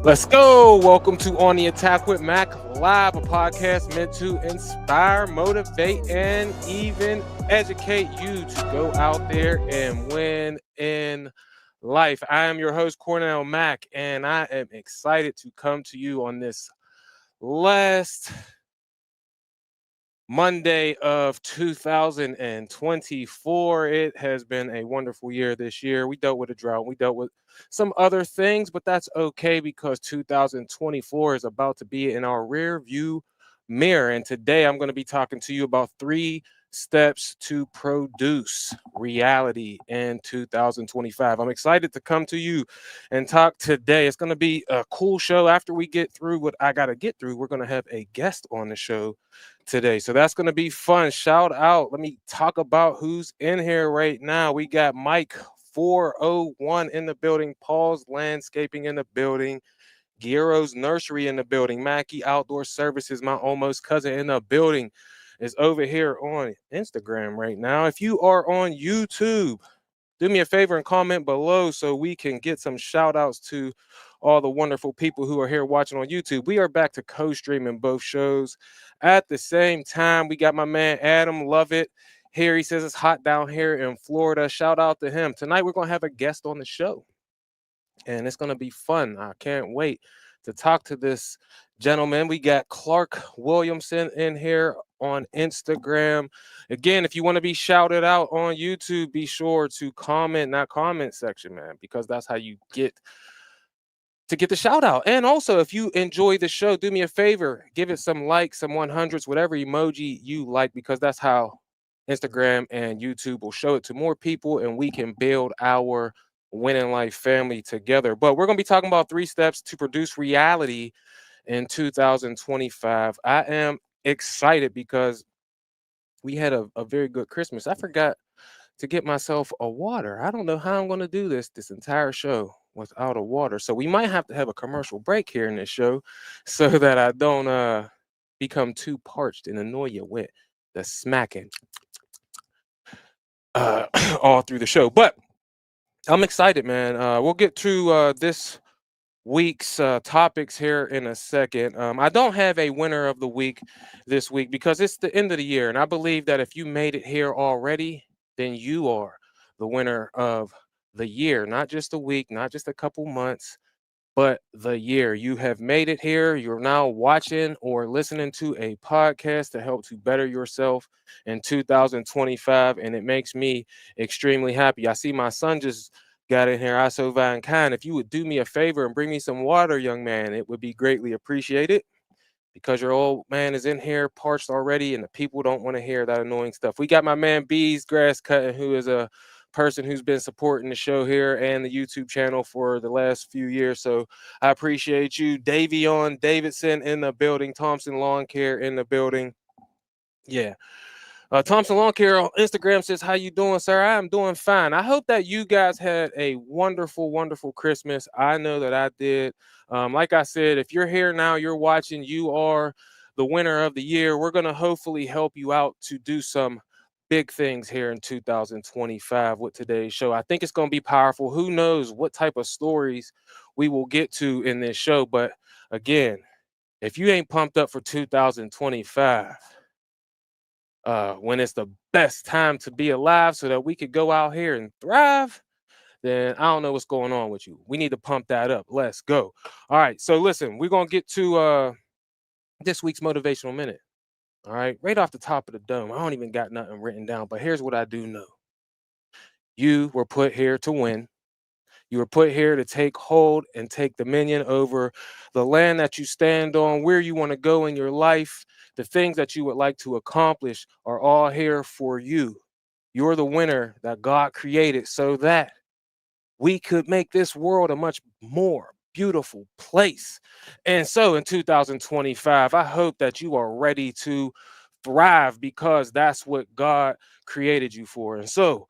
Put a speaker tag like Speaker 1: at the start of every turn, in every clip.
Speaker 1: Let's go. Welcome to On the Attack with Mack Live, a podcast meant to inspire, motivate, and even educate you to go out there and win in life. I am your host, Cornell Mack, and I am excited to come to you on this last Monday of 2024. It has been a wonderful year this year. We dealt with a drought. We dealt with some other things, but that's okay because 2024 is about to be in our rear view mirror. And today I'm going to be talking to you about 3 steps to produce reality in 2025. I'm excited to come to you and talk today. It's going to be a cool show. After we get through what I got to get through, we're going to have a guest on the show today. So that's going to be fun. Shout out. Let me talk about who's in here right now. We got Mike 401 in the building, Paul's Landscaping in the building, Giro's Nursery in the building, Mackie Outdoor Services, my almost cousin in the building, is over here on Instagram right now. If you are on YouTube, do me a favor and comment below so we can get some shout outs to all the wonderful people who are here watching on YouTube. We are back to co-streaming both shows at the same time. We got my man Adam Love It here. He says it's hot down here in Florida. Shout out to him. Tonight we're going to have a guest on the show, and it's going to be fun. I can't wait to talk to this gentleman. We got Clark Williamson in here on Instagram. Again, if you want to be shouted out on YouTube, be sure to comment in that comment section, man, because that's how you get the shout out. And also, if you enjoy the show, do me a favor, give it some likes, some 100s, whatever emoji you like, because that's how Instagram and YouTube will show it to more people, and we can build our winning life family together. But we're going to be talking about 3 steps to produce reality in 2025. I am excited because we had a very good Christmas. I forgot to get myself a water. I don't know how I'm going to do this entire show without a water. So we might have to have a commercial break here in this show so that I don't become too parched and annoy you with the smacking all through the show. But I'm excited, man. We'll get to this week's topics here in a second. I don't have a winner of the week this week because it's the end of the year. And I believe that if you made it here already, then you are the winner of the year, not just a week, not just a couple months, but the year. You have made it here. You're now watching or listening to a podcast to help to better yourself in 2025. And it makes me extremely happy. I see my son just got in here. I so fine kind. If you would do me a favor and bring me some water, young man, it would be greatly appreciated because your old man is in here parched already and the people don't want to hear that annoying stuff. We got my man Bees Grass Cutting, who is a person who's been supporting the show here and the YouTube channel for the last few years. So I appreciate you. Davion Davidson in the building, Thompson Lawn Care in the building. Yeah. Thompson Lawn Care on Instagram says, how you doing, sir? I am doing fine. I hope that you guys had a wonderful, wonderful Christmas. I know that I did. Like I said, if you're here now, you're watching, you are the winner of the year. We're going to hopefully help you out to do some big things here in 2025 with today's show. I think it's going to be powerful. Who knows what type of stories we will get to in this show. But again, if you ain't pumped up for 2025, when it's the best time to be alive so that we could go out here and thrive, then I don't know what's going on with you. We need to pump that up. Let's go. All right. So listen, we're going to get to this week's motivational minute. All right. Right off the top of the dome. I don't even got nothing written down, but here's what I do know. You were put here to win. You were put here to take hold and take dominion over the land that you stand on, where you want to go in your life. The things that you would like to accomplish are all here for you. You're the winner that God created so that we could make this world a much more beautiful place. And so in 2025, I hope that you are ready to thrive because that's what God created you for. And so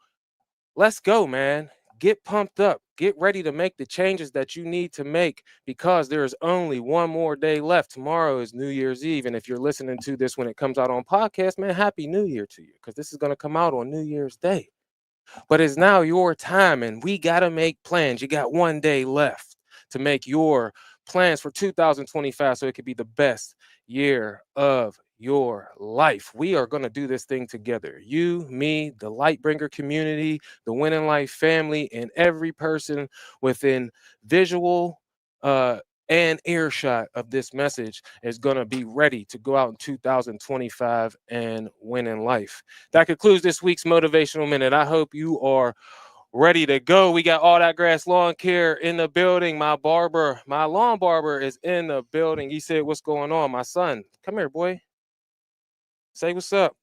Speaker 1: let's go, man. Get pumped up. Get ready to make the changes that you need to make because there is only one more day left. Tomorrow is New Year's Eve. And if you're listening to this when it comes out on podcast, man, Happy New Year to you because this is going to come out on New Year's Day. But it's now your time and we got to make plans. You got one day left to make your plans for 2025 so it could be the best year of your life. We are going to do this thing together. You, me, the Lightbringer community, the Winning Life family, and every person within visual and earshot of this message is going to be ready to go out in 2025 and win in life. That concludes this week's Motivational Minute. I hope you are ready to go. We got All That Grass Lawn Care in the building. My lawn barber is in the building. He said, "What's going on, my son? Come here, boy. Say what's up."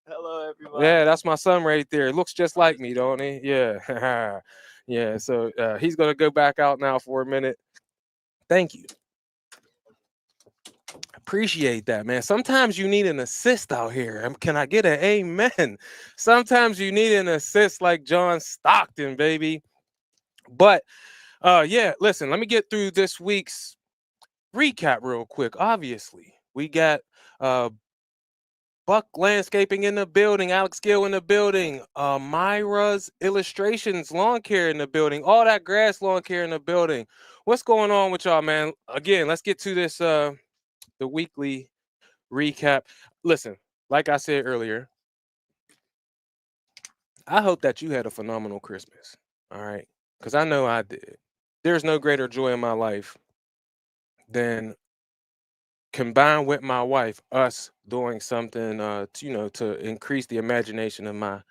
Speaker 2: Hello, everybody.
Speaker 1: Yeah, that's my son right there. Looks just like me, don't he? Yeah. Yeah. So he's gonna go back out now for a minute. Thank you. Appreciate that, man. Sometimes you need an assist out here. Can I get an amen? Sometimes you need an assist like John Stockton, baby. But yeah, listen, let me get through this week's recap real quick. Obviously, we got uh Buck Landscaping in the building, Alex Gill in the building, Myra's Illustrations Lawn Care in the building, All That Grass Lawn Care in the building. What's going on with y'all, man? Again, let's get to this the weekly recap. Listen, like I said earlier, I hope that you had a phenomenal Christmas. All right. Because I know I did. There's no greater joy in my life than combined with my wife, us doing something to increase the imagination of my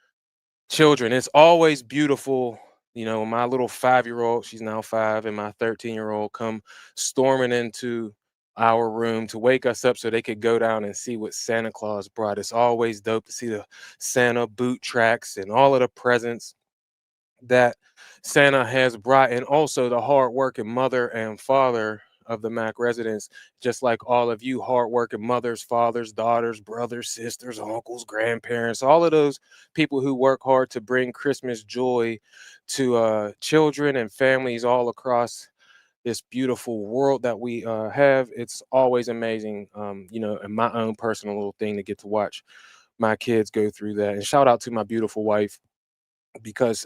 Speaker 1: children. It's always beautiful. My little 5-year-old, she's now 5, and my 13-year-old come storming into our room to wake us up so they could go down and see what Santa Claus brought. It's always dope to see the Santa boot tracks and all of the presents that Santa has brought, and also the hardworking mother and father of the Mack residents, just like all of you hardworking mothers, fathers, daughters, brothers, sisters, uncles, grandparents, all of those people who work hard to bring Christmas joy to children and families all across this beautiful world that we have. It's always amazing, and my own personal little thing to get to watch my kids go through that. And shout out to my beautiful wife, because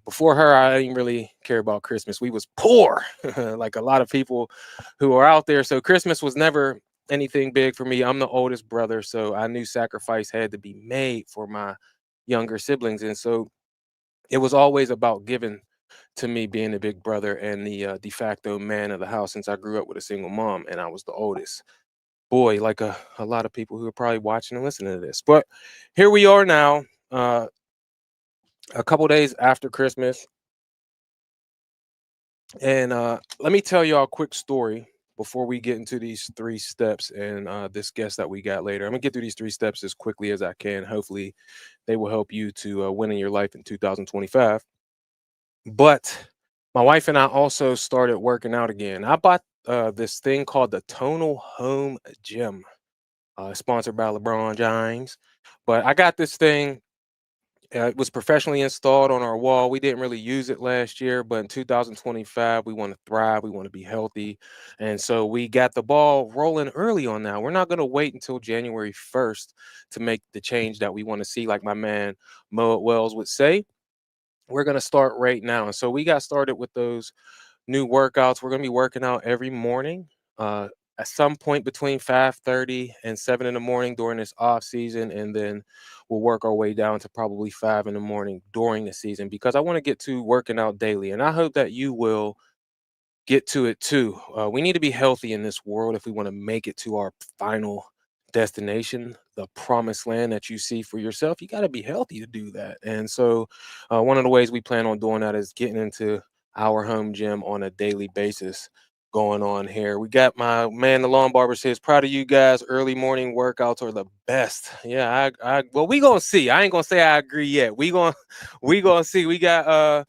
Speaker 1: before her, I didn't really care about Christmas. We was poor, like a lot of people who are out there. So Christmas was never anything big for me. I'm the oldest brother, so I knew sacrifice had to be made for my younger siblings, and so it was always about giving to me, being the big brother and the de facto man of the house, since I grew up with a single mom and I was the oldest boy, like a lot of people who are probably watching and listening to this. But here we are now. A couple days after Christmas, and let me tell y'all a quick story before we get into these 3 steps and this guest that we got later. I'm gonna get through these 3 steps as quickly as I can. Hopefully, they will help you to win in your life in 2025. But my wife and I also started working out again. I bought this thing called the Tonal Home Gym, sponsored by LeBron James. But I got this thing. It was professionally installed on our wall. We didn't really use it last year, but in 2025, we want to thrive. We want to be healthy. And so we got the ball rolling early on now. We're not going to wait until January 1st to make the change that we want to see, like my man Mo Wells would say. We're going to start right now. And so we got started with those new workouts. We're going to be working out every morning. Uh, at some point between 5:30 and 7 in the morning during this off season, and then we'll work our way down to probably 5 in the morning during the season, because I want to get to working out daily, and I hope that you will get to it too. We need to be healthy in this world if we want to make it to our final destination, the promised land that you see for yourself. You got to be healthy to do that. And so, one of the ways we plan on doing that is getting into our home gym on a daily basis. Going on here, we got my man, the lawn barber, says, "Proud of you guys. Early morning workouts are the best." Yeah, well, we gonna see. I ain't gonna say I agree yet. We gonna see. We got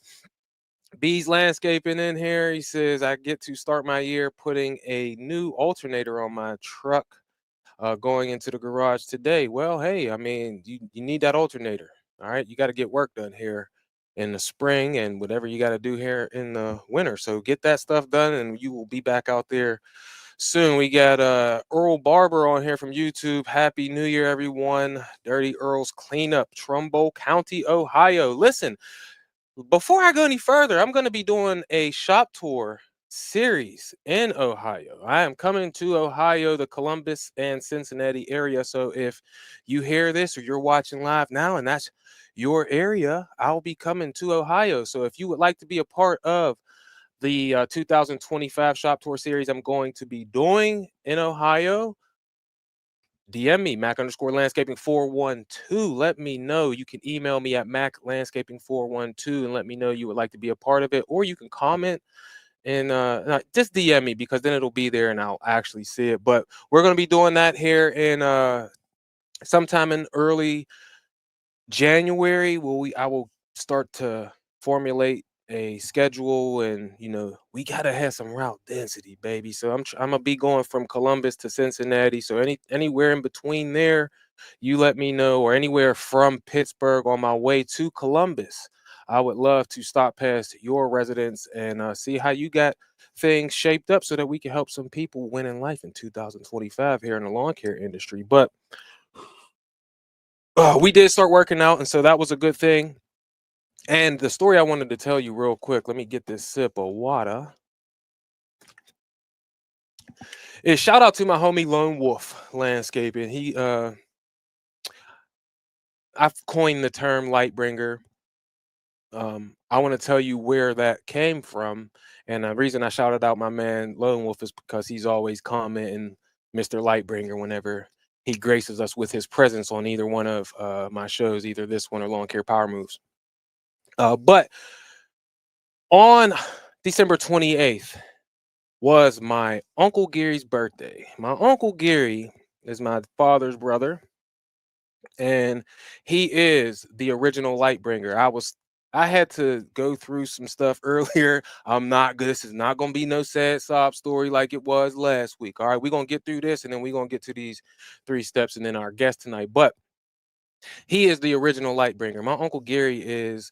Speaker 1: B's Landscaping in here. He says, "I get to start my year putting a new alternator on my truck, going into the garage today." Well, hey, I mean, you need that alternator. All right. You got to get work done here in the spring and whatever you got to do here in the winter. So get that stuff done and you will be back out there soon. We got Earl Barber on here from YouTube. Happy New Year, everyone. Dirty Earl's Cleanup, Trumbull County, Ohio. Listen, before I go any further, I'm going to be doing a shop tour Series in Ohio. I am coming to Ohio, the Columbus and Cincinnati area. So if you hear this or you're watching live now and that's your area, I'll be coming to Ohio. So if you would like to be a part of the 2025 Shop Tour series I'm going to be doing in Ohio, DM me, Mac underscore landscaping 412. Let me know. You can email me at Mac landscaping 412 and let me know you would like to be a part of it, or you can comment and just DM me because then it'll be there and I'll actually see it. But we're going to be doing that here in sometime in early January. I will start to formulate a schedule, and we gotta have some route density, baby. So I'm gonna be going from Columbus to Cincinnati. So anywhere in between there, you let me know, or anywhere from Pittsburgh on my way to Columbus. I would love to stop past your residence and see how you got things shaped up so that we can help some people win in life in 2025 here in the lawn care industry. But we did start working out, and so that was a good thing. And the story I wanted to tell you real quick, let me get this sip of water. Is shout out to my homie Lone Wolf Landscaping. I've coined the term light bringer. I want to tell you where that came from. And the reason I shouted out my man Lone Wolf is because he's always commenting Mr. Lightbringer whenever he graces us with his presence on either one of my shows, either this one or Lawn Care Power Moves. But on December 28th was my Uncle Gary's birthday. My Uncle Gary is my father's brother, and he is the original light bringer. I had to go through some stuff earlier. I'm not good. This is not gonna be no sad sob story like it was last week. All right, we're gonna get through this and then we're gonna get to these 3 steps and then our guest tonight. But he is the original light bringer. My Uncle Gary is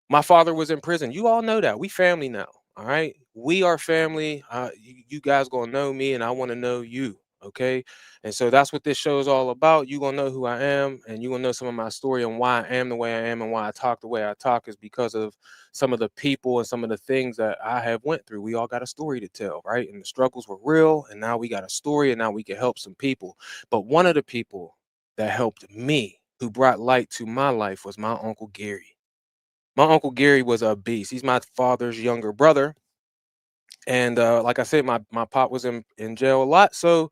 Speaker 1: my father was in prison. You all know that. We family now. All right. We are family. You guys gonna know me, and I want to know you. Okay. And so that's what this show is all about. You gonna know who I am, and you gonna know some of my story and why I am the way I am and why I talk the way I talk is because of some of the people and some of the things that I have went through. We all got a story to tell, right? And the struggles were real, and now we got a story, and now we can help some people. But one of the people that helped me, who brought light to my life, was my Uncle Gary. My Uncle Gary was a beast. He's my father's younger brother. And like I said, my pop was in jail a lot. So,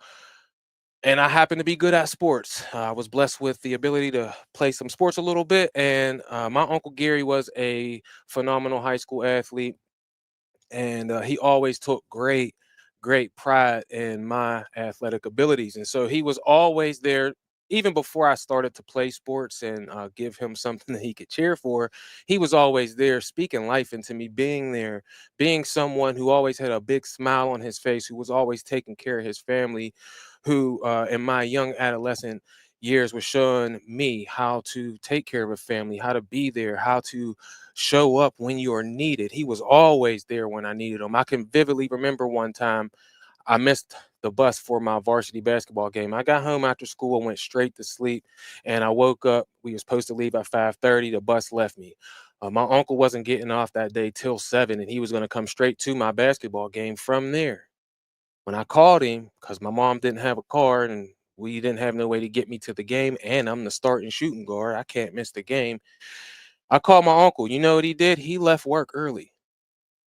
Speaker 1: and I happened to be good at sports. I was blessed with the ability to play some sports a little bit. And my Uncle Gary was a phenomenal high school athlete, and he always took great pride in my athletic abilities, and so he was always there even before I started to play sports and give him something that he could cheer for. He was always there speaking life into me, being there, being someone who always had a big smile on his face, who was always taking care of his family, who in my young adolescent years was showing me how to take care of a family, how to be there, how to show up when you are needed. He was always there when I needed him. I can vividly remember one time I missed the bus for my varsity basketball game. I got home after school and went straight to sleep, and I woke up. We were supposed to leave at 5:30. The bus left me. My uncle wasn't getting off that day till 7, and he was going to come straight to my basketball game from there. When I called him, because my mom didn't have a car and we didn't have no way to get me to the game, and I'm the starting shooting guard, I can't miss the game. I called my uncle. You know what he did? He left work early.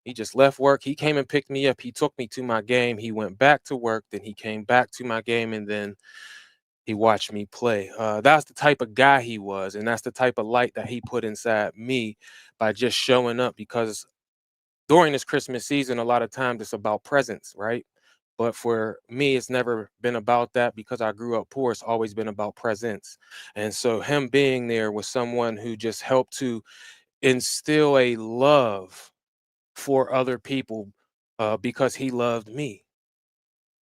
Speaker 1: He just left work. He came and picked me up. He took me to my game. He went back to work. Then he came back to my game, and then he watched me play. That's the type of guy he was, and that's the type of light that he put inside me by just showing up. Because during this Christmas season, a lot of times it's about presents, right? But for me, it's never been about that because I grew up poor. It's always been about presents. And so him being there was someone who just helped to instill a love for other people because he loved me,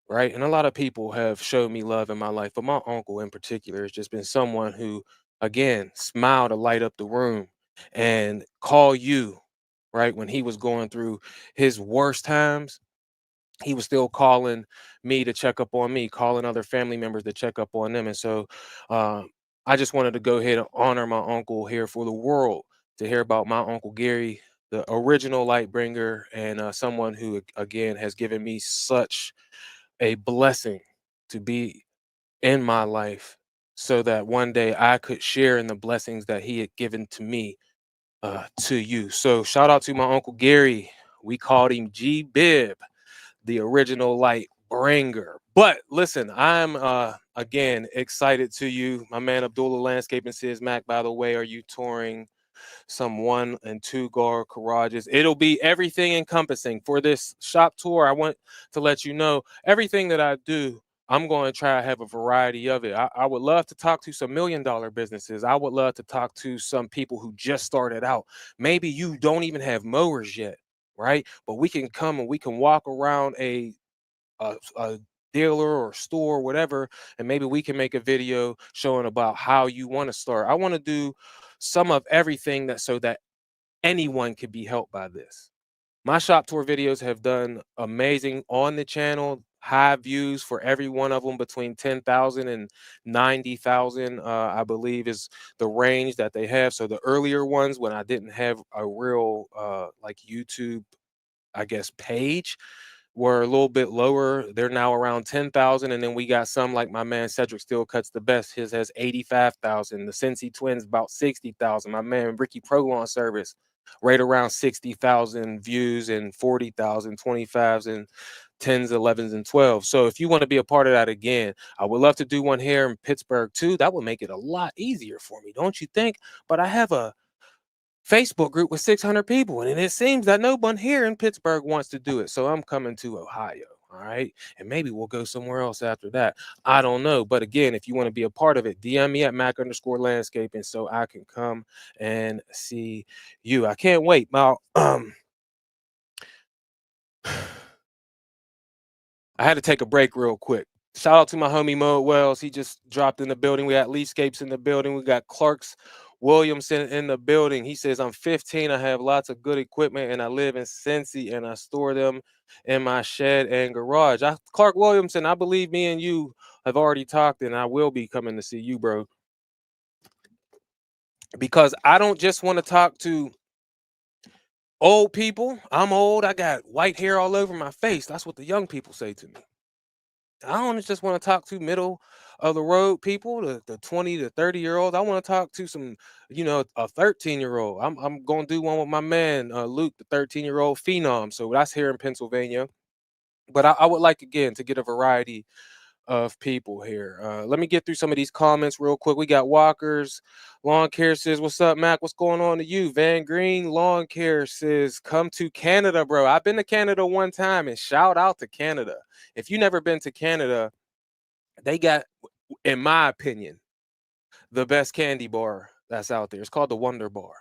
Speaker 1: right? And a lot of people have showed me love in my life, but my uncle in particular has just been someone who, again, smiled to light up the room and call you, right? When he was going through his worst times, he was still calling me to check up on me, calling other family members to check up on them. And so uh, I just wanted to go ahead and honor my uncle here for the world to hear about my Uncle Gary. the original light bringer, and someone who again has given me such a blessing to be in my life, so that one day I could share in the blessings that he had given to me, to you. So shout out to my uncle Gary. We called him G Bib, the original light bringer. But listen, I'm again excited to you. My man Abdullah Landscaping says, Mac, by the way, are you touring some 1 and 2 car garages? It'll be everything encompassing for this shop tour. I want to let you know everything that I do. I'm going to try to have a variety of it. I would love to talk to some $1 million businesses. I would love to talk to some people who just started out. Maybe you don't even have mowers yet, right? But we can come and we can walk around a dealer or store, whatever, and maybe we can make a video showing about how you want to start. I want to do some of everything that so that anyone could be helped by this. My shop tour videos have done amazing on the channel. High views for every one of them, between 10,000 and 90,000, I believe is the range that they have. So the earlier ones, when I didn't have a real like YouTube, I guess, page, were a little bit lower. They're now around 10,000. And then we got some like my man Cedric Still Cuts the Best. His has 85,000. The Cincy Twins about 60,000. My man Ricky Prolon Service right around 60,000 views, and 40,000, 25s and 10s, 11s and 12s. So if you want to be a part of that, again, I would love to do one here in Pittsburgh too. That would make it a lot easier for me, don't you think? But I have a Facebook group with 600 people, and it seems that no one here in Pittsburgh wants to do it. So I'm coming to Ohio. All right. And maybe we'll go somewhere else after that. I don't know. But again, if you want to be a part of it, DM me at Mac_landscaping so I can come and see you. I can't wait. Now, I had to take a break real quick. Shout out to my homie Mo Wells. He just dropped in the building. We got Leafscapes in the building. We got Clark's Williamson in the building. He says, I'm 15. I have lots of good equipment, and I live in Cincy, and I store them in my shed and garage. Clark Williamson, I believe me and you have already talked, and I will be coming to see you, bro. Because I don't just want to talk to old people. I'm old. I got white hair all over my face. That's what the young people say to me. I don't just want to talk to middle of the road people, the 20 to 30-year-olds. I want to talk to some, a 13-year-old. I'm going to do one with my man, Luke, the 13-year-old phenom. So that's here in Pennsylvania. But I would like, again, to get a variety of people here. Let me get through some of these comments real quick. We got Walker's Lawn Care says, what's up, Mac? What's going on to you? Van Green Lawn Care says, come to Canada, bro. I've been to Canada one time, and shout out to Canada. If you never been to Canada, they got, in my opinion, the best candy bar that's out there. It's called the Wonder Bar.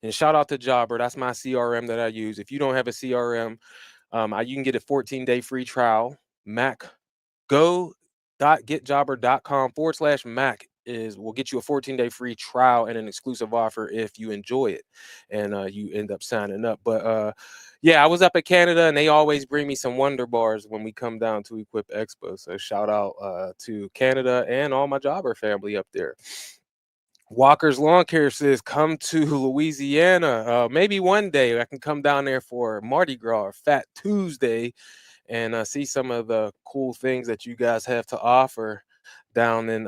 Speaker 1: And shout out to Jobber. That's my CRM that I use. If you don't have a CRM, you can get a 14-day free trial. Mac, go.getjobber.com/Mac will get you a 14-day free trial and an exclusive offer if you enjoy it and you end up signing up. But yeah, I was up at Canada, and they always bring me some Wonder Bars when we come down to Equip Expo. So shout out to Canada and all my Jobber family up there. Walker's Lawn Care says, come to Louisiana. Maybe one day I can come down there for Mardi Gras or Fat Tuesday and see some of the cool things that you guys have to offer down in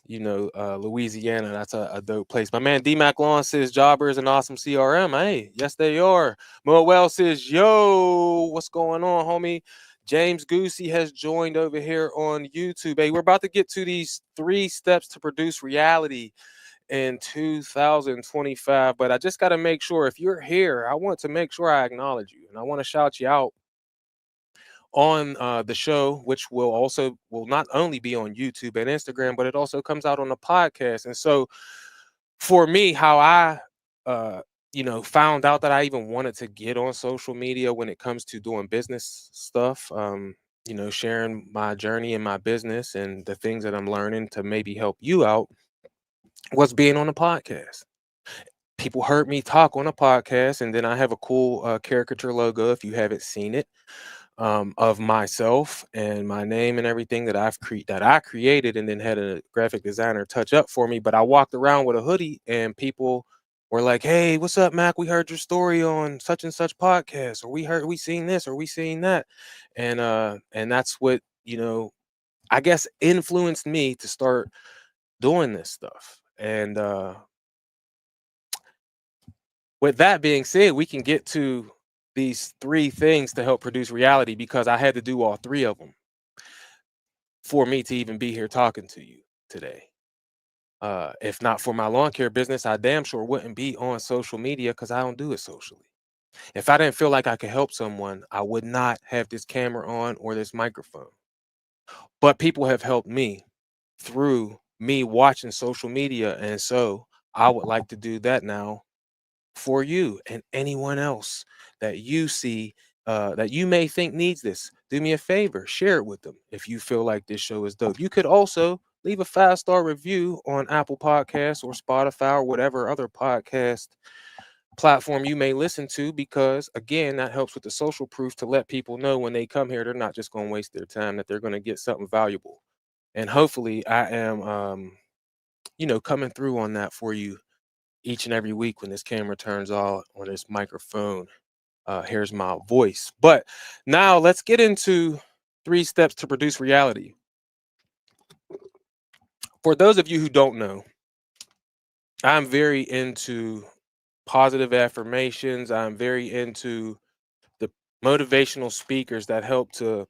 Speaker 1: Louisiana. That's a dope place. My man D-Mac Lawn says, Jobber is an awesome CRM. Hey, yes they are. Mo Well says, yo, what's going on, homie? James Goosey has joined over here on YouTube. Hey, we're about to get to these 3 steps to produce reality in 2025, but I just got to make sure, if you're here, I want to make sure I acknowledge you, and I want to shout you out on the show, which will not only be on YouTube and Instagram, but it also comes out on the podcast. And so for me, how I found out that I even wanted to get on social media when it comes to doing business stuff, sharing my journey in my business and the things that I'm learning to maybe help you out, was being on a podcast. People heard me talk on a podcast, and then I have a cool caricature logo, if you haven't seen it, of myself and my name and everything that I created, and then had a graphic designer touch up for me. But I walked around with a hoodie, and people Or like, hey, what's up, Mac? We heard your story on such and such podcast, or we seen this, or we seen that. And that's what, I guess influenced me to start doing this stuff. And with that being said, we can get to these three things to help produce reality because I had to do all three of them for me to even be here talking to you today. If not for my lawn care business, I damn sure wouldn't be on social media because I don't do it socially. If I didn't feel like I could help someone, I would not have this camera on or this microphone. But people have helped me through me watching social media. And so I would like to do that now for you and anyone else that you see that you may think needs this. Do me a favor, share it with them if you feel like this show is dope. You could also leave a 5-star review on Apple Podcasts or Spotify or whatever other podcast platform you may listen to, because again, that helps with the social proof to let people know when they come here, they're not just going to waste their time, that they're going to get something valuable. And hopefully I am coming through on that for you each and every week when this camera turns on or this microphone hears my voice. But now let's get into 3 steps to produce reality. For those of you who don't know, I'm very into positive affirmations. I'm very into the motivational speakers that help to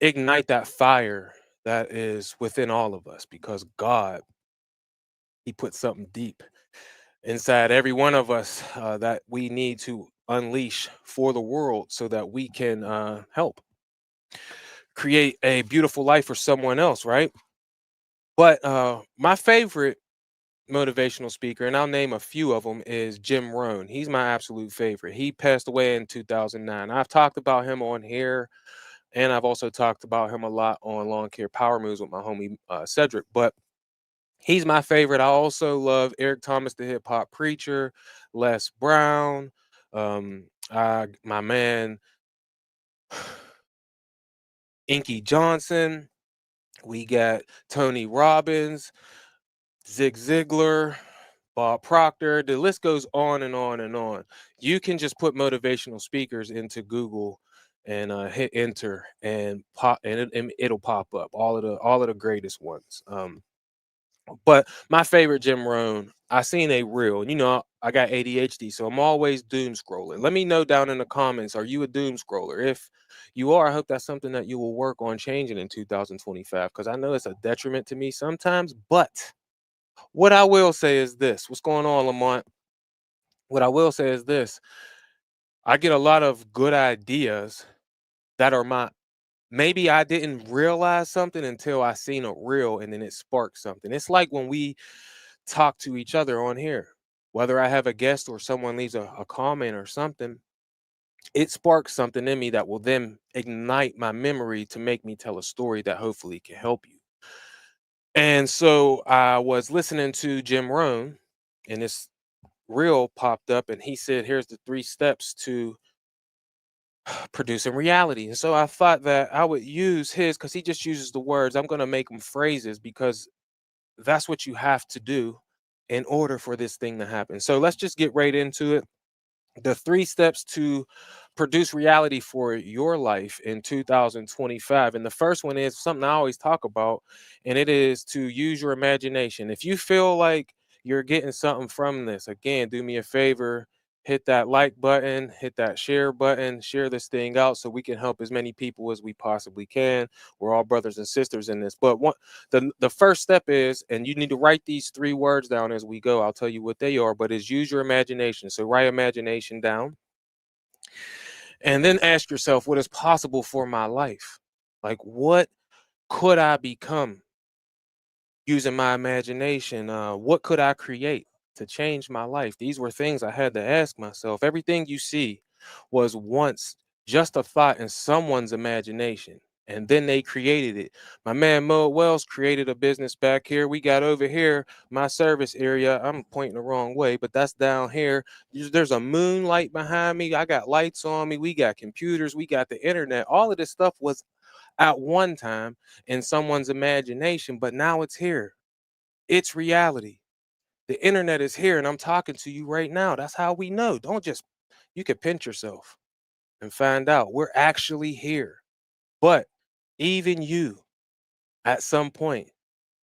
Speaker 1: ignite that fire that is within all of us, because God, He put something deep inside every one of us that we need to unleash for the world so that we can help create a beautiful life for someone else, right? But my favorite motivational speaker, and I'll name a few of them, is Jim Rohn. He's my absolute favorite. He passed away in 2009. I've talked about him on here, and I've also talked about him a lot on Lawn Care Power Moves with my homie Cedric. But he's my favorite. I also love Eric Thomas, the hip hop preacher, Les Brown, my man Inky Johnson. We got Tony Robbins, Zig Ziglar, Bob Proctor. The list goes on and on and on. You can just put motivational speakers into Google and hit enter and pop, and it'll pop up all of the greatest ones. But my favorite, Jim Rohn, I seen a reel, and I got ADHD, so I'm always doom scrolling. Let me know down in the comments, are you a doom scroller? If you are, I hope that's something that you will work on changing in 2025, because I know it's a detriment to me sometimes. But what I will say is this. What's going on, Lamont? What I will say is this. I get a lot of good ideas that are my, maybe I didn't realize something until I seen a reel and then it sparked something. It's like when we talk to each other on here, whether I have a guest or someone leaves a comment or something, it sparks something in me that will then ignite my memory to make me tell a story that hopefully can help you. And so I was listening to Jim Rohn, and this reel popped up, and he said, here's the 3 steps to producing reality. And so I thought that I would use his, because he just uses the words. I'm going to make them phrases because that's what you have to do in order for this thing to happen. So let's just get right into it. The 3 steps to produce reality for your life in 2025. And the first one is something I always talk about, and it is to use your imagination. If you feel like you're getting something from this, again, do me a favor, hit that like button, hit that share button, share this thing out so we can help as many people as we possibly can. We're all brothers and sisters in this. But the first step is, and you need to write these 3 words down as we go. I'll tell you what they are, but is use your imagination. So write imagination down. And then ask yourself, what is possible for my life? Like, what could I become using my imagination? What could I create to change my life? These were things I had to ask myself. Everything you see was once just a thought in someone's imagination, and then they created it. My man Mo Wells created a business back here. We got over here, my service area. I'm pointing the wrong way, but that's down here. There's a moonlight behind me. I got lights on me. We got computers. We got the internet. All of this stuff was at one time in someone's imagination, but now it's here. It's reality. The internet is here and I'm talking to you right now. That's how we know. Don't just, you could pinch yourself and find out we're actually here. But even you at some point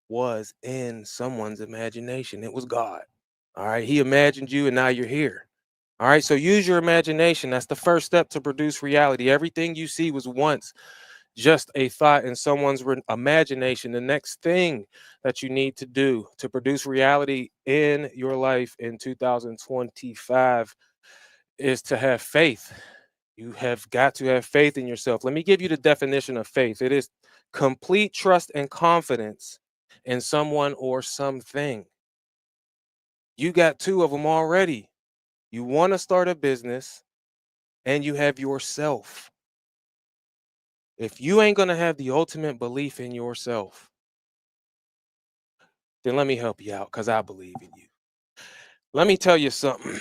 Speaker 1: was in someone's imagination. It was God. All right. He imagined you and now you're here. All right. So use your imagination. That's the first step to produce reality. Everything you see was once just a thought in someone's imagination. The next thing that you need to do to produce reality in your life in 2025 is to have faith. You have got to have faith in yourself. Let me give you the definition of faith. It is complete trust and confidence in someone or something. You got two of them already. You want to start a business and you have yourself. If you ain't going to have the ultimate belief in yourself, then let me help you out because I believe in you. Let me tell you something.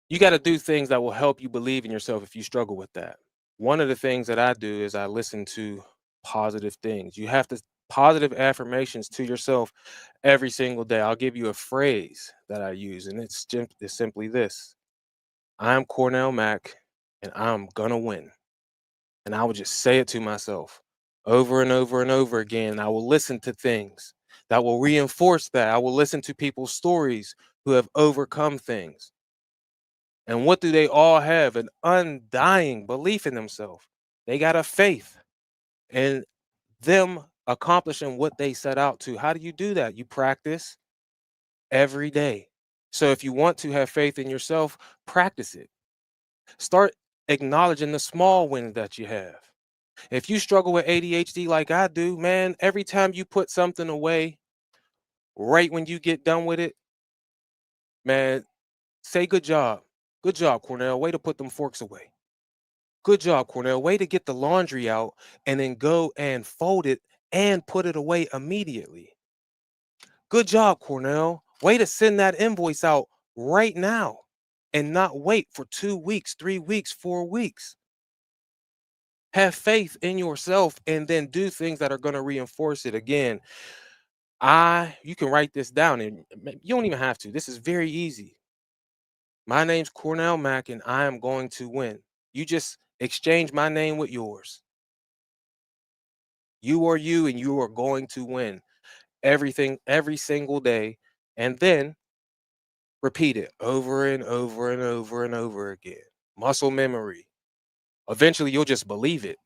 Speaker 1: You got to do things that will help you believe in yourself if you struggle with that. One of the things that I do is I listen to positive things. You have to positive affirmations to yourself every single day. I'll give you a phrase that I use, and it's simply this: I'm Cornell Mack, and I'm gonna win. And I would just say it to myself over and over and over again. I will listen to things that will reinforce that. I will listen to people's stories who have overcome things. And what do they all have? An undying belief in themselves. They got a faith in them accomplishing what they set out to. How do you do that? You practice every day. So if you want to have faith in yourself, practice it. Start acknowledging the small wins that you have. If you struggle with ADHD like I do, man, every time you put something away, right when you get done with it, man, say good job. Good job, Cornell. Way to put them forks away. Good job, Cornell. Way to get the laundry out and then go and fold it and put it away immediately. Good job, Cornell. Way to send that invoice out right now and not wait for 2 weeks, 3 weeks, 4 weeks. Have faith in yourself and then do things that are going to reinforce it. Again, you can write this down and you don't even have to. This is very easy. My name's Cornell Mack and I am going to win. You just exchange my name with yours. You are you and you are going to win everything every single day. And then repeat it over and over and over and over again. Muscle memory. Eventually, you'll just believe it.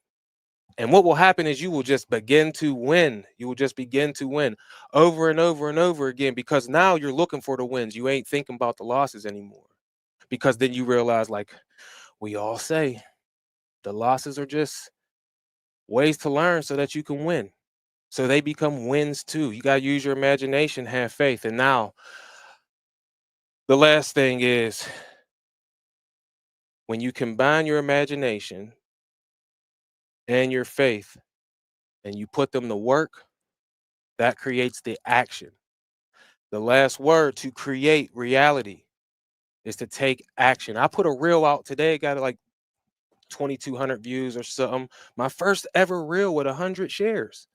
Speaker 1: And what will happen is you will just begin to win. You will just begin to win over and over and over again because now you're looking for the wins. You ain't thinking about the losses anymore. Because then you realize, like we all say, the losses are just ways to learn so that you can win. So they become wins too. You got to use your imagination, have faith. And now, the last thing is when you combine your imagination and your faith and you put them to work, that creates the action. The last word to create reality is to take action. I put a reel out today, got like 2,200 views or something. My first ever reel with 100 shares.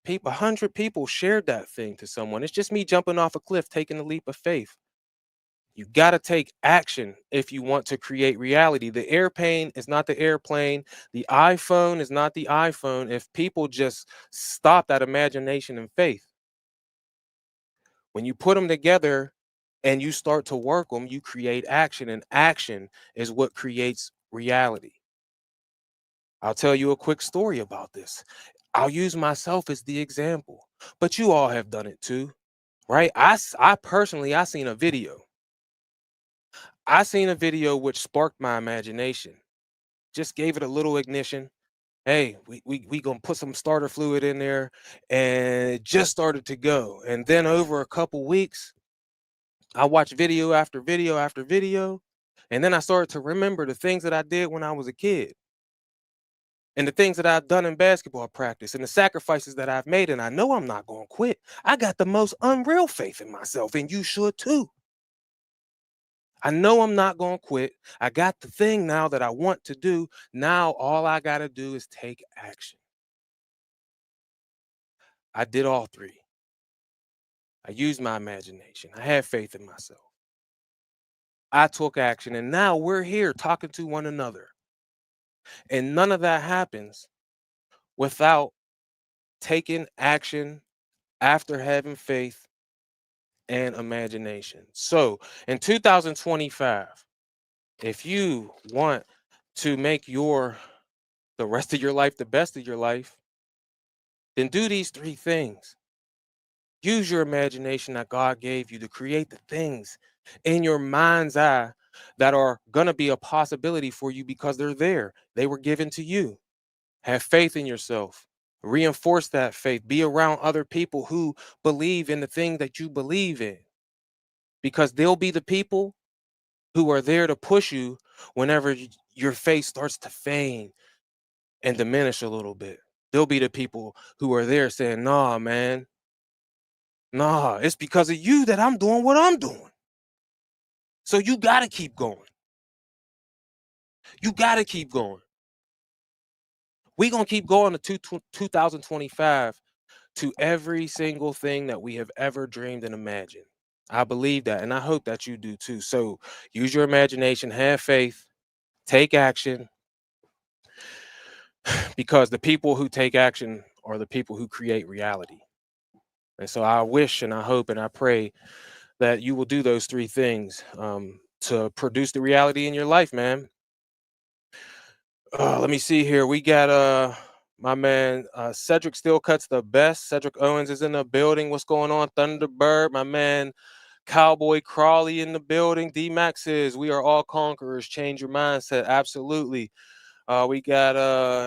Speaker 1: 100 people shared that thing to someone. It's just me jumping off a cliff, taking a leap of faith. You got to take action if you want to create reality. The airplane is not the airplane. The iPhone is not the iPhone if people just stop that imagination and faith. When you put them together and you start to work them, you create action, and action is what creates reality. I'll tell you a quick story about this. I'll use myself as the example, but you all have done it too, right? I personally, I seen a video. I seen a video which sparked my imagination. Just gave it a little ignition. Hey, we gonna put some starter fluid in there, and it just started to go. And then over a couple weeks, I watched video after video after video, and then I started to remember the things that I did when I was a kid, and the things that I've done in basketball practice, and the sacrifices that I've made. And I know I'm not gonna quit. I got the most unreal faith in myself, and you should too. I know I'm not going to quit. I got the thing now that I want to do. Now all I got to do is take action. I did all three. I used my imagination. I had faith in myself. I took action, and now we're here talking to one another. And none of that happens without taking action after having faith and imagination. So in 2025, if you want to make the rest of your life the best of your life, then do these three things. Use your imagination that God gave you to create the things in your mind's eye that are going to be a possibility for you because they're there. They were given to you. Have faith in yourself. Reinforce that faith. Be around other people who believe in the thing that you believe in because they'll be the people who are there to push you whenever your faith starts to fade and diminish a little bit. They'll be the people who are there saying, nah, man, nah, it's because of you that I'm doing what I'm doing. So you got to keep going. You got to keep going. We're going to keep going to 2025 to every single thing that we have ever dreamed and imagined. I believe that, and I hope that you do too. So use your imagination, have faith, take action, because the people who take action are the people who create reality. And so I wish and I hope and I pray that you will do those three things to produce the reality in your life, man. Let me see here. We got my man Cedric still cuts the best. Cedric Owens is in the building. What's going on, Thunderbird? My man Cowboy Crawley in the building. D-Max says we are all conquerors. Change your mindset. Absolutely. We got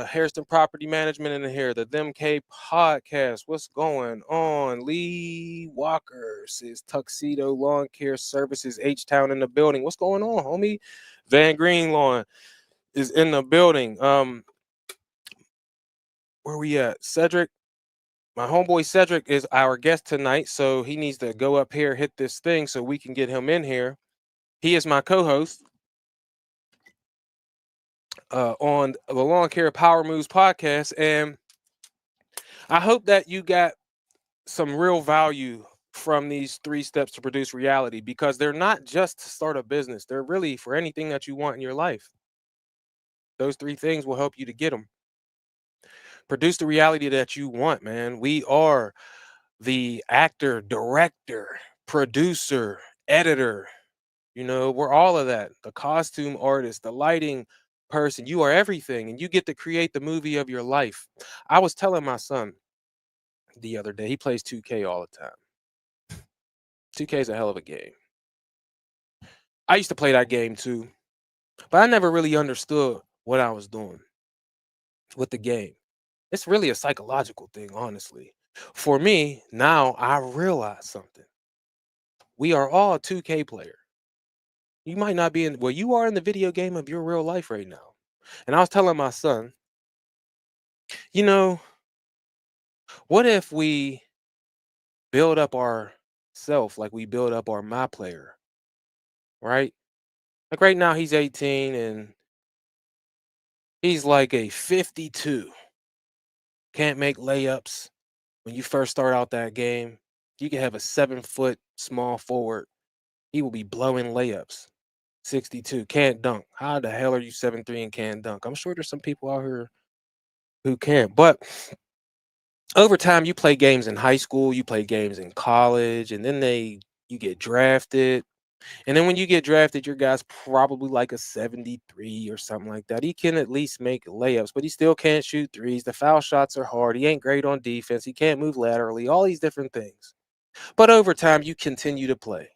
Speaker 1: Harrison Property Management in here, the Them K Podcast. What's going on? Lee Walker says Tuxedo Lawn Care Services, H-Town in the building. What's going on, homie? Van Green Lawn is in the building. Where we at? Cedric, my homeboy Cedric is our guest tonight, so he needs to go up here, hit this thing so we can get him in here. He is my co-host on the Lawn Care Power Moves podcast, and I hope that you got some real value from these three steps to produce reality, because they're not just to start a business. They're really for anything that you want in your life. Those three things will help you to get them. Produce the reality that you want, man. We are the actor, director, producer, editor. You know, we're all of that. The costume artist, the lighting person. You are everything, and you get to create the movie of your life. I was telling my son the other day, he plays 2K all the time. 2K is a hell of a game. I used to play that game too, but I never really understood what I was doing with the game. It's really a psychological thing, honestly. For me, now I realize something. We are all a 2K player. You might not be in, well, you are in the video game of your real life right now. And I was telling my son, you know, what if we build up our self like we build up our my player, right? Like right now he's 18 and he's like a 52. Can't make layups. When you first start out that game, you can have a 7-foot small forward. He will be blowing layups. 62. Can't dunk. How the hell are you 7'3" and can't dunk? I'm sure there's some people out here who can't. But over time, you play games in high school, you play games in college, and then you get drafted. And then when you get drafted, your guy's probably like a 73 or something like that. He can at least make layups, but he still can't shoot threes. The foul shots are hard. He ain't great on defense. He can't move laterally, all these different things. But over time, you continue to play.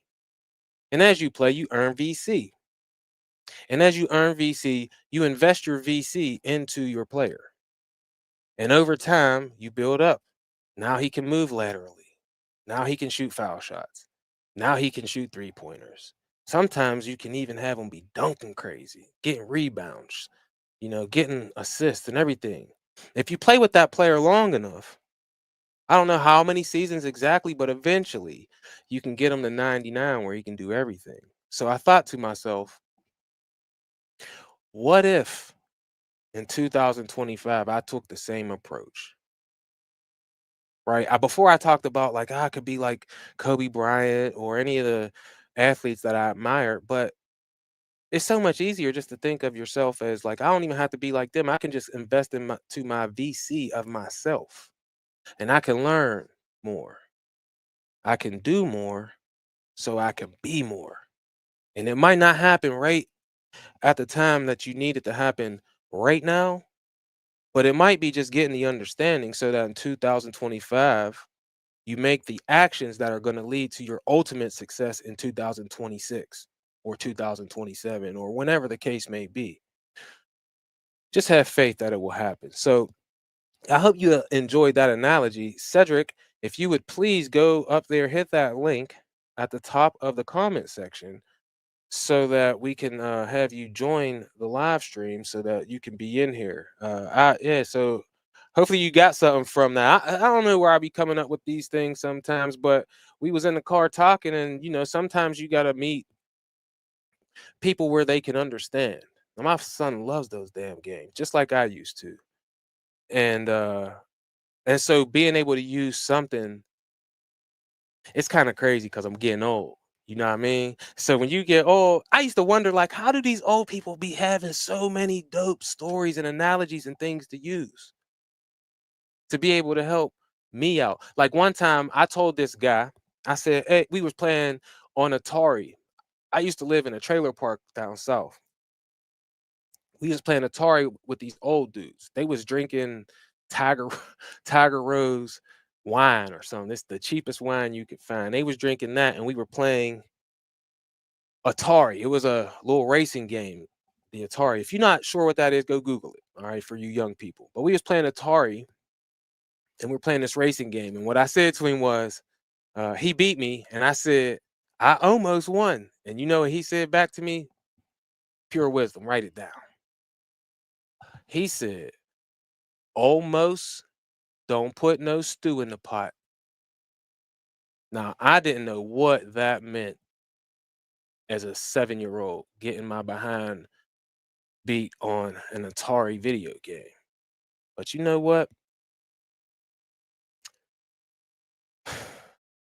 Speaker 1: And as you play, you earn VC. And as you earn VC, you invest your VC into your player. And over time, you build up. Now he can move laterally. Now he can shoot foul shots. Now he can shoot 3-pointers. Sometimes you can even have him be dunking crazy, getting rebounds, getting assists and everything. If you play with that player long enough, I don't know how many seasons exactly, but eventually you can get him to 99 where he can do everything. So I thought to myself, what if in 2025 I took the same approach? right? Before I talked about like I could be like Kobe Bryant or any of the athletes that I admire, but it's so much easier just to think of yourself as like I don't even have to be like them. I can just invest in my VC of myself, and I can learn more. I can do more, so I can be more. And it might not happen right at the time that you need it to happen right now, but it might be just getting the understanding so that in 2025 you make the actions that are going to lead to your ultimate success in 2026 or 2027 or whenever the case may be. Just have faith that it will happen. So I hope you enjoyed that analogy. Cedric, if you would please go up there, hit that link at the top of the comment section so that we can have you join the live stream so that you can be in here. Yeah, so hopefully you got something from that. I don't know where I be coming up with these things sometimes, but we was in the car talking, and sometimes you got to meet people where they can understand. And my son loves those damn games, just like I used to. And so being able to use something, it's kind of crazy because I'm getting old. You know what I mean? So when you get old, I used to wonder like, how do these old people be having so many dope stories and analogies and things to use to be able to help me out? Like one time I told this guy, I said, hey, we was playing on Atari. I used to live in a trailer park down south. We was playing Atari with these old dudes. They was drinking Tiger Tiger Rose wine or something. It's the cheapest wine you could find. They was drinking that, and we were playing Atari. It was a little racing game, the Atari. If you're not sure what that is, go Google it. All right, for you young people. But we was playing Atari, and we're playing this racing game. And what I said to him was, he beat me, and I said, I almost won. And you know what he said back to me? Pure wisdom. Write it down. He said, almost don't put no stew in the pot. Now, I didn't know what that meant as a 7-year-old getting my behind beat on an Atari video game. But you know what?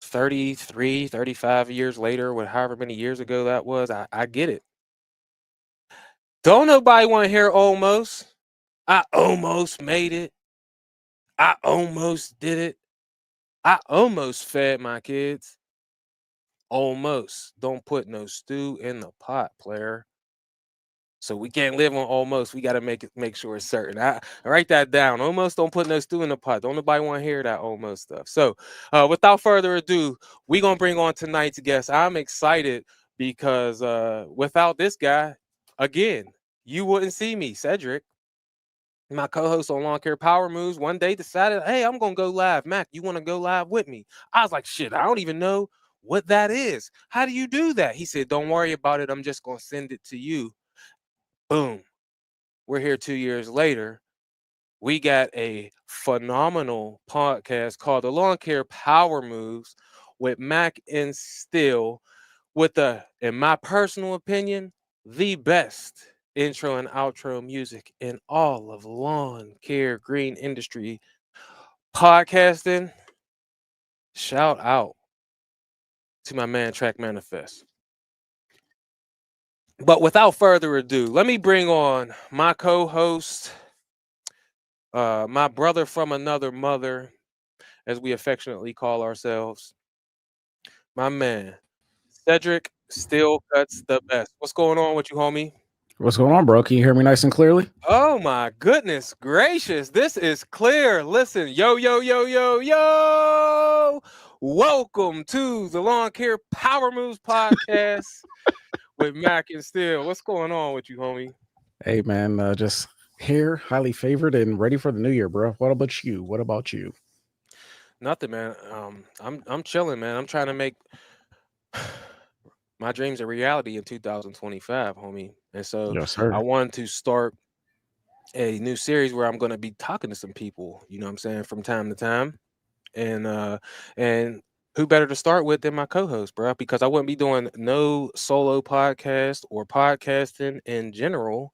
Speaker 1: 33, 35 years later, with however many years ago that was, I get it. Don't nobody want to hear almost. I almost made it. I almost did it. I almost fed my kids. Almost. Don't put no stew in the pot, player. So we can't live on almost. We got to make sure it's certain. I write that down. Almost don't put no stew in the pot. Don't nobody want to hear that almost stuff. So without further ado, we're gonna bring on tonight's guest. I'm excited because without this guy, again, you wouldn't see me. Cedric, my co-host on Lawn Care Power Moves, one day decided, hey, I'm gonna go live. Mac, you want to go live with me? I was like, shit, I don't even know what that is. How do you do that? He said, don't worry about it. I'm just gonna send it to you. Boom. We're here 2 years later. We got a phenomenal podcast called The Lawn Care Power Moves with Mack and Still, with in my personal opinion, the best intro and outro music in all of lawn care green industry podcasting. Shout out to my man Track Manifest. But without further ado, let me bring on my co-host, my brother from another mother, as we affectionately call ourselves, my man, Cedric Still Cuts the Best. What's going on with you, homie?
Speaker 2: What's going on, bro? Can you hear me nice and clearly?
Speaker 1: Oh my goodness gracious, this is clear. Listen, yo, yo, yo, yo, yo. Welcome to the Lawn Care Power Moves podcast with Mac and Still. What's going on with you, homie?
Speaker 2: Hey, man, just here, highly favored and ready for the new year, bro. What about you? What about you?
Speaker 1: Nothing, man. I'm chilling, man. I'm trying to make my dreams a reality in 2025, homie. And so
Speaker 2: Yes,
Speaker 1: I
Speaker 2: sir.
Speaker 1: wanted to start a new series where I'm going to be talking to some people, you know what I'm saying, from time to time. And who better to start with than my co-host, bro? Because I wouldn't be doing no solo podcast or podcasting in general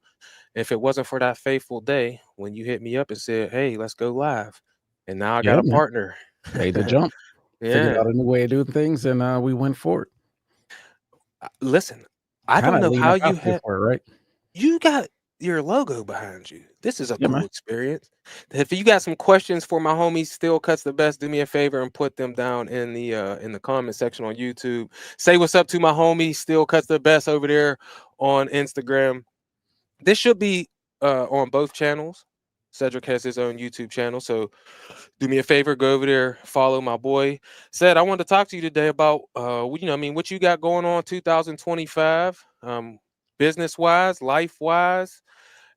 Speaker 1: if it wasn't for that faithful day when you hit me up and said, "Hey, let's go live." And now I got
Speaker 2: Yeah,
Speaker 1: a
Speaker 2: man.
Speaker 1: partner.
Speaker 2: Made the jump, figured
Speaker 1: Yeah.
Speaker 2: out a new way of doing things, and we went for it.
Speaker 1: Listen, I
Speaker 2: Kind
Speaker 1: don't
Speaker 2: of
Speaker 1: know
Speaker 2: leading
Speaker 1: how
Speaker 2: a
Speaker 1: you
Speaker 2: pathway
Speaker 1: had
Speaker 2: for it, right?
Speaker 1: you got your logo behind you. This is a
Speaker 2: Yeah, man.
Speaker 1: cool experience. If you got some questions for my homie Still Cuts the Best, do me a favor and put them down in the comment section on YouTube. Say what's up to my homie Still Cuts the Best over there on Instagram. This should be on both channels. Cedric has his own YouTube channel, so do me a favor, go over there, follow my boy. Said I wanted to talk to you today about what you got going on 2025, business wise, life wise,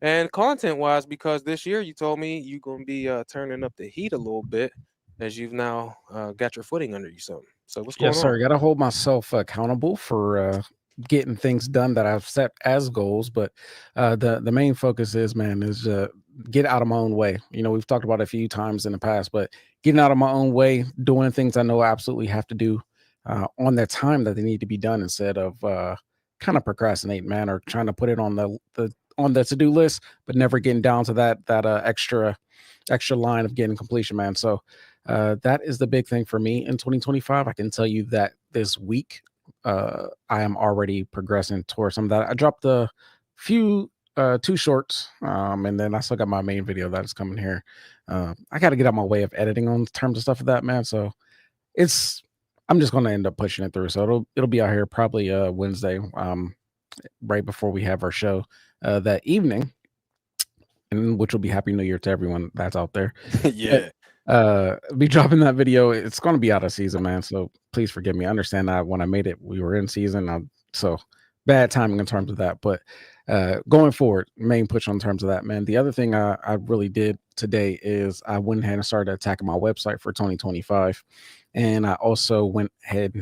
Speaker 1: and content wise. Because this year you told me you're gonna be turning up the heat a little bit as you've now got your footing under you. So what's
Speaker 2: Yes,
Speaker 1: going on?
Speaker 2: sir. Got to hold myself accountable for getting things done that I've set as goals. But the main focus is, man, is get out of my own way. You know, we've talked about it a few times in the past, but getting out of my own way, doing things I know I absolutely have to do on the time that they need to be done, instead of kind of procrastinating, man, or trying to put it on the to do list, but never getting down to that extra line of getting completion, man. So that is the big thing for me in 2025. I can tell you that this week, I am already progressing towards some of that. I dropped a few, two shorts, and then I still got my main video that is coming here. I got to get out my way of editing on terms of stuff of that, man. So it's, I'm just going to end up pushing it through. So it'll be out here probably Wednesday, right before we have our show that evening, and which will be Happy New Year to everyone that's out there. But,
Speaker 1: Yeah.
Speaker 2: be dropping that video. It's gonna be out of season, man, so please forgive me. I understand that when I made it, we were in season, so bad timing in terms of that, but, going forward, main push on terms of that, man. The other thing I really did today is I went ahead and started attacking my website for 2025, and I also went ahead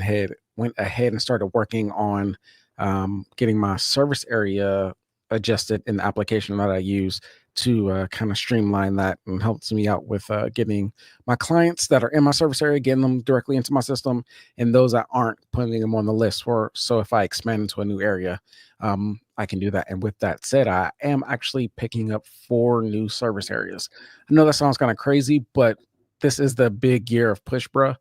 Speaker 2: and started working on, getting my service area adjusted in the application that I use to kind of streamline that, and helps me out with getting my clients that are in my service area, getting them directly into my system, and those that aren't, putting them on the list for. So if I expand into a new area, I can do that. And with that said, I am actually picking up 4 new service areas. I know that sounds kind of crazy, but this is the big year of push, bruh.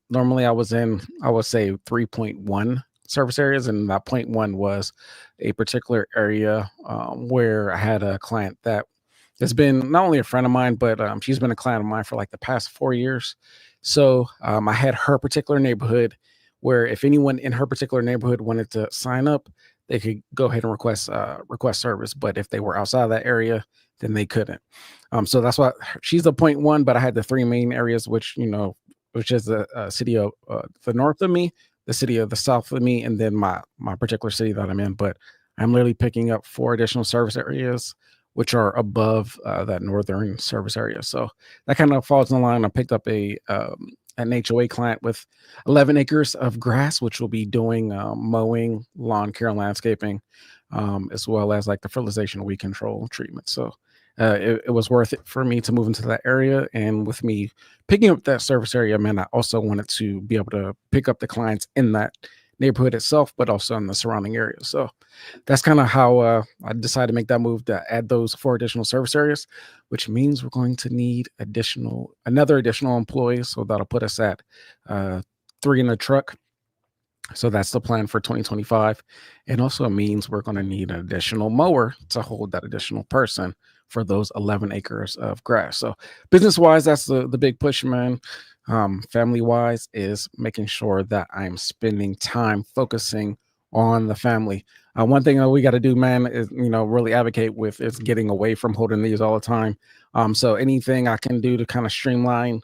Speaker 2: Normally I was in, I would say 3.1 service areas, and that point one was a particular area where I had a client that has been not only a friend of mine, but she's been a client of mine for like the past 4 years. So I had her particular neighborhood where if anyone in her particular neighborhood wanted to sign up, they could go ahead and request service. But if they were outside of that area, then they couldn't. So that's why she's the point one. But I had the 3 main areas, which which is the city of the north of me, the city of the south of me, and then my particular city that I'm in. But I'm literally picking up 4 additional service areas, which are above that northern service area. So that kind of falls in line. I picked up an HOA client with 11 acres of grass, which will be doing mowing, lawn care, and landscaping, as well as like the fertilization, weed control treatment. So it was worth it for me to move into that area. And with me picking up that service area, man, I also wanted to be able to pick up the clients in that neighborhood itself, but also in the surrounding areas. So that's kind of how I decided to make that move to add those 4 additional service areas, which means we're going to need another additional employee. So that'll put us at 3 in the truck. So that's the plan for 2025. It also means we're going to need an additional mower to hold that additional person for those 11 acres of grass. So business wise, that's the big push, man. Family wise is making sure that I'm spending time focusing on the family. One thing that we got to do, man, is really advocate with is getting away from holding these all the time. So anything I can do to kind of streamline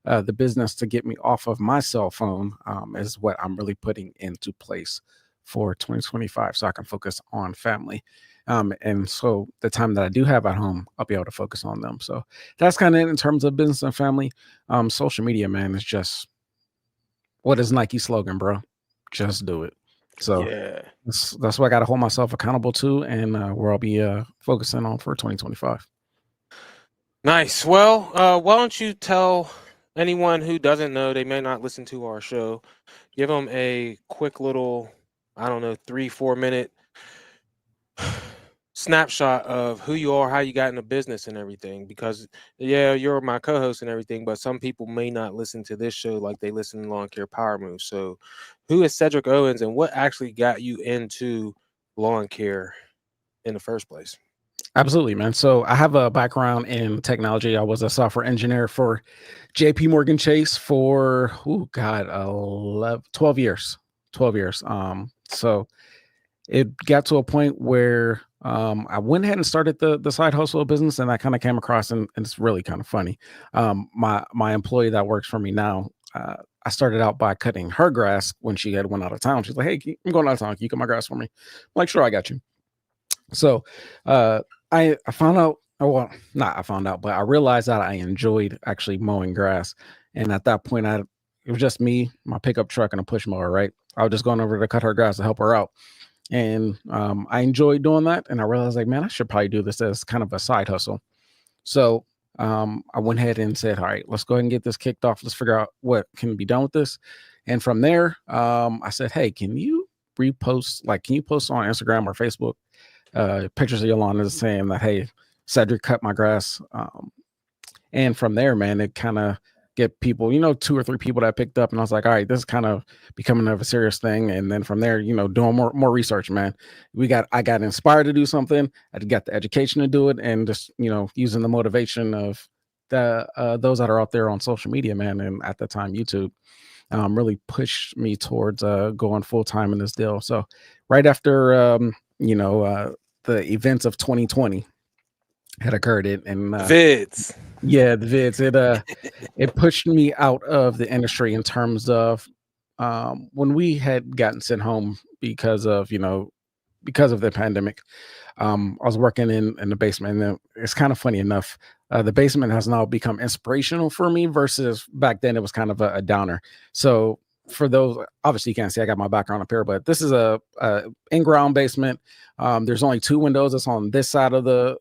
Speaker 2: the business to get me off of my cell phone is what I'm really putting into place for 2025, so I can focus on family. And so the time that I do have at home, I'll be able to focus on them. So that's kind of in terms of business and family. Social media, man, is just what is Nike slogan, bro? Just do it. So
Speaker 1: Yeah.
Speaker 2: that's what I got to hold myself accountable to, and where I'll be focusing on for 2025.
Speaker 1: Nice. Well, why don't you tell anyone who doesn't know, they may not listen to our show, give them a quick little, I don't know, 3, 4 minute snapshot of who you are, how you got into business and everything. Because yeah, you're my co-host and everything, but some people may not listen to this show like they listen to Lawn Care Power Move. So, who is Cedric Owens, and what actually got you into lawn care in the first place?
Speaker 2: Absolutely, man. So I have a background in technology. I was a software engineer for JP Morgan Chase for, oh God, 11, 12 years. 12 years. So it got to a point where I went ahead and started the side hustle business, and I kind of came across, and it's really kind of funny. My employee that works for me now, I started out by cutting her grass when she had went out of town. She's like, "Hey, I'm going out of town. Can you cut my grass for me?" I'm like, "Sure, I got you." So uh, I found out. Oh, well, not I found out, but I realized that I enjoyed actually mowing grass. And at that point, it was just me, my pickup truck, and a push mower. Right, I was just going over to cut her grass to help her out, and I enjoyed doing that. And I realized, like, man, I should probably do this as kind of a side hustle. So I went ahead and said, all right, let's go ahead and get this kicked off. Let's figure out what can be done with this. And from there, I said, hey, can you repost, like, can you post on Instagram or Facebook pictures of Yolanda saying that, hey, Cedric cut my grass. And from there, man, it kind of get people, two or three people that picked up, and I was like, all right, this is kind of becoming of a serious thing. And then from there, doing more research, man. I got inspired to do something. I got the education to do it, and just using the motivation of the those that are out there on social media, man. And at the time, YouTube really pushed me towards going full time in this deal. So right after the events of 2020 had occurred, and
Speaker 1: Vids.
Speaker 2: yeah, the vids, it pushed me out of the industry in terms of when we had gotten sent home because of the pandemic. I was working in the basement, and then it's kind of funny enough. The basement has now become inspirational for me versus back then it was kind of a downer. So for those, obviously you can't see I got my background up here, but this is a in-ground basement. There's only two windows. That's on this side of the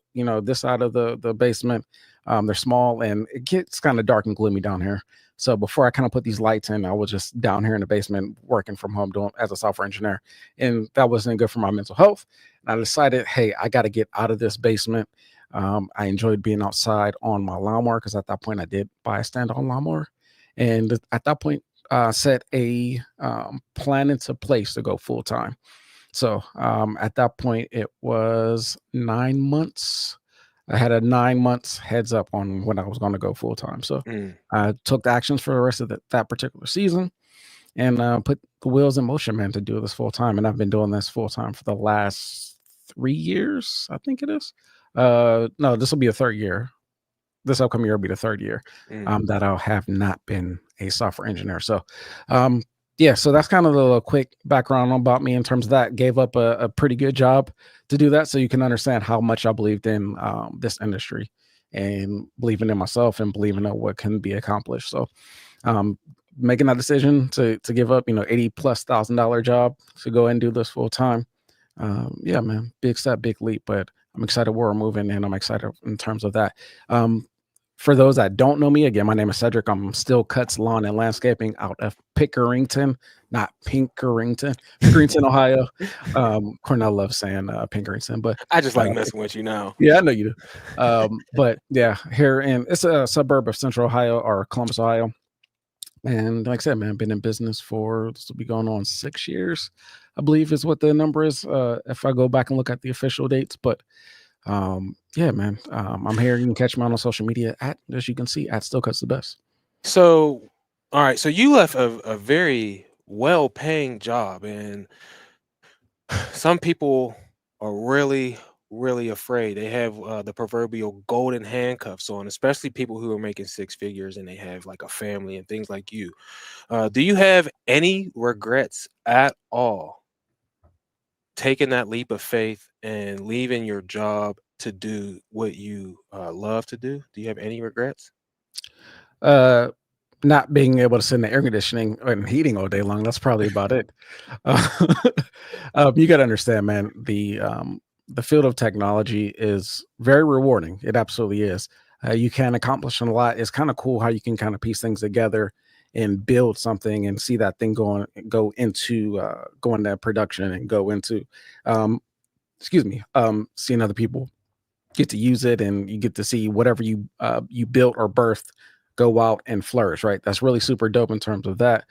Speaker 2: basement. They're small, and it gets kind of dark and gloomy down here. So before I kind of put these lights in, I was just down here in the basement working from home doing as a software engineer. And that wasn't good for my mental health. And I decided, hey, I got to get out of this basement. I enjoyed being outside on my lawnmower because at that point I did buy a stand-on lawnmower. And at that point, set a plan into place to go full time. So at that point, it was 9 months. I had a 9 months heads up on when I was going to go full time. So
Speaker 1: Mm.
Speaker 2: I took the actions for the rest of that particular season, and put the wheels in motion, man, to do this full time. And I've been doing this full time for the last 3 years, I think it is. No, this will be a third year. This upcoming year will be the third year
Speaker 1: Mm.
Speaker 2: that I'll have not been a software engineer. So, um, yeah, so that's kind of a little quick background about me in terms of that. Gave up a pretty good job to do that, so you can understand how much I believed in this industry and believing in myself and believing in what can be accomplished. So, um, making that decision to give up, $80,000+ job to go and do this full time. Yeah, man, big step, big leap, but I'm excited where we're moving, and I'm excited in terms of that. Um, for those that don't know me, again, my name is Cedric. I'm still cuts lawn and landscaping out of Pickerington, not Pinkerington, Pickerington, Ohio. Cornell loves saying Pinkerington, but
Speaker 1: I just like
Speaker 2: uh,
Speaker 1: messing with you now.
Speaker 2: yeah, I know you do. But yeah, it's a suburb of Central Ohio or Columbus, Ohio. And like I said, man, been in business for this will be going on 6 years, I believe is what the number is. If I go back and look at the official dates, but yeah, man, I'm here. You can catch me on social media as you can see, at Still Cuts the Best.
Speaker 1: So, all right. So you left a very well-paying job, and some people are really, really afraid. They have the proverbial golden handcuffs on, especially people who are making six figures and they have like a family and things like you. Do you have any regrets at all taking that leap of faith and leaving your job to do what you love to do? Do you have any regrets?
Speaker 2: Uh, Not being able to sit in the air conditioning and heating all day long. That's probably about it. Uh, you got to understand, man. The field of technology is very rewarding. It absolutely is. You can accomplish a lot. It's kind of cool how you can kind of piece things together and build something and see that thing go into production and go into um, excuse me, seeing other people get to use it, and you get to see whatever you built or birthed go out and flourish, right? That's really super dope in terms of that.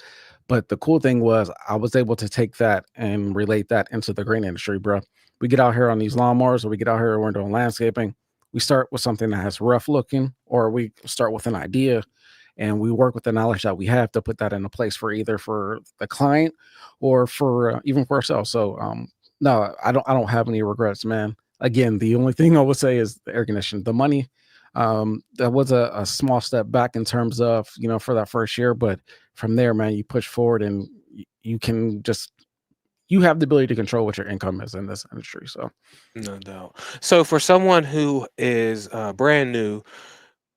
Speaker 2: But the cool thing was I was able to take that and relate that into the grain industry, bro. We get out here on these lawnmowers, or we get out here and we're doing landscaping. We start with something that has rough looking, or we start with an idea, and we work with the knowledge that we have to put that into place for either for the client or for even for ourselves. So no, I don't have any regrets, man. Again, the only thing I would say is the air conditioning. The money, that was a small step back in terms of, for that first year, but from there, man, you push forward, and you can just you have the ability to control what your income is in this industry. So
Speaker 1: No doubt. So for someone who is brand new,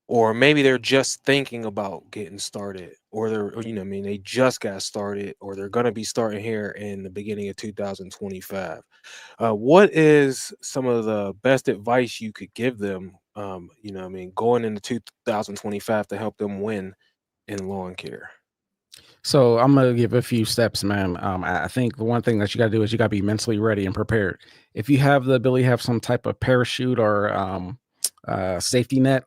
Speaker 1: or maybe they're just thinking about getting started, or I mean, they just got started, or they're going to be starting here in the beginning of 2025. What is some of the best advice you could give them? I mean, going into 2025 to help them win in lawn care.
Speaker 2: So I'm gonna give a few steps, man. I think the one thing that you gotta do is you gotta be mentally ready and prepared. If you have the ability to have some type of parachute or safety net,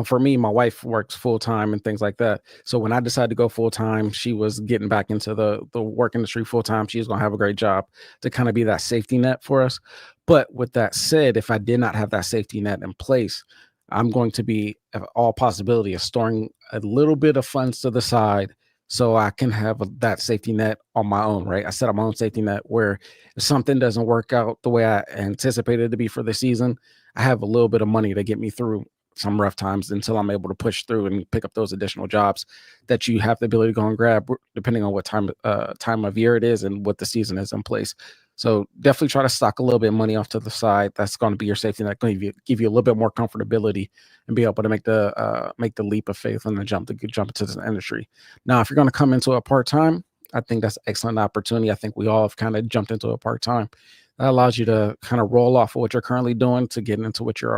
Speaker 2: for me, my wife works full time and things like that. So when I decided to go full time, she was getting back into the work industry full time. She's gonna have a great job to kind of be that safety net for us. But with that said, if I did not have that safety net in place, I'm going to be all possibility of storing a little bit of funds to the side so I can have that safety net on my own, right? I set up my own safety net where if something doesn't work out the way I anticipated it to be for the season, I have a little bit of money to get me through some rough times until I'm able to push through and pick up those additional jobs that you have the ability to go and grab depending on what time of year it is and what the season is in place. So definitely try to stock a little bit of money off to the side. That's going to be your safety net, going to give you a little bit more comfortability and be able to make the leap of faith and the jump into this industry. Now, if you're going to come into a part time, I think that's an excellent opportunity. I think we all have kind of jumped into a part time. That allows you to kind of roll off of what you're currently doing to get into what you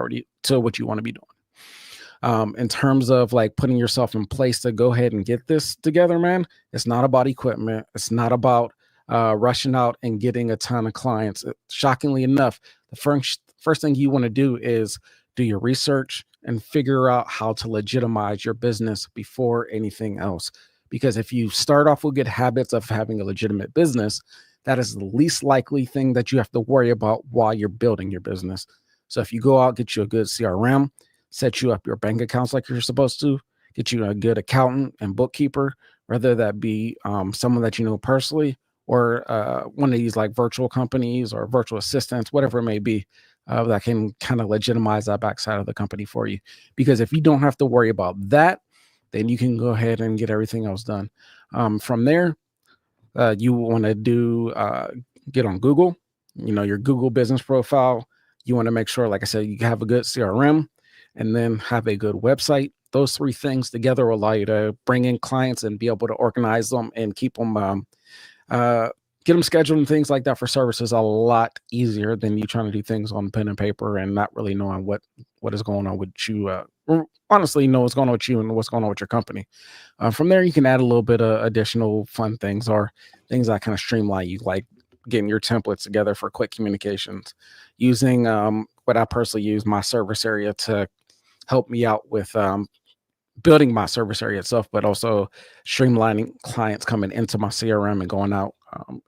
Speaker 2: want to be doing. In terms of like putting yourself in place to go ahead and get this together, man, it's not about equipment. It's not about rushing out and getting a ton of clients. Shockingly enough, the first thing you want to do is do your research and figure out how to legitimize your business before anything else. Because if you start off with good habits of having a legitimate business, that is the least likely thing that you have to worry about while you're building your business. So if you go out, get you a good CRM, set you up your bank accounts like you're supposed to, get you a good accountant and bookkeeper, whether that be someone that you know personally or one of these like virtual companies or virtual assistants, whatever it may be, that can kind of legitimize that backside of the company for you. Because if you don't have to worry about that, then you can go ahead and get everything else done. From there, you want to get on Google, your Google business profile. You want to make sure, like I said, you have a good CRM and then have a good website. Those three things together will allow you to bring in clients and be able to organize them and keep them, get them scheduled and things like that for services a lot easier than you trying to do things on pen and paper and not really knowing what is going on with you. Or honestly, know what's going on with you and what's going on with your company. From there, you can add a little bit of additional fun things or things that kind of streamline you, like getting your templates together for quick communications, using what I personally use, my service area, to help me out with building my service area itself, but also streamlining clients coming into my CRM and going out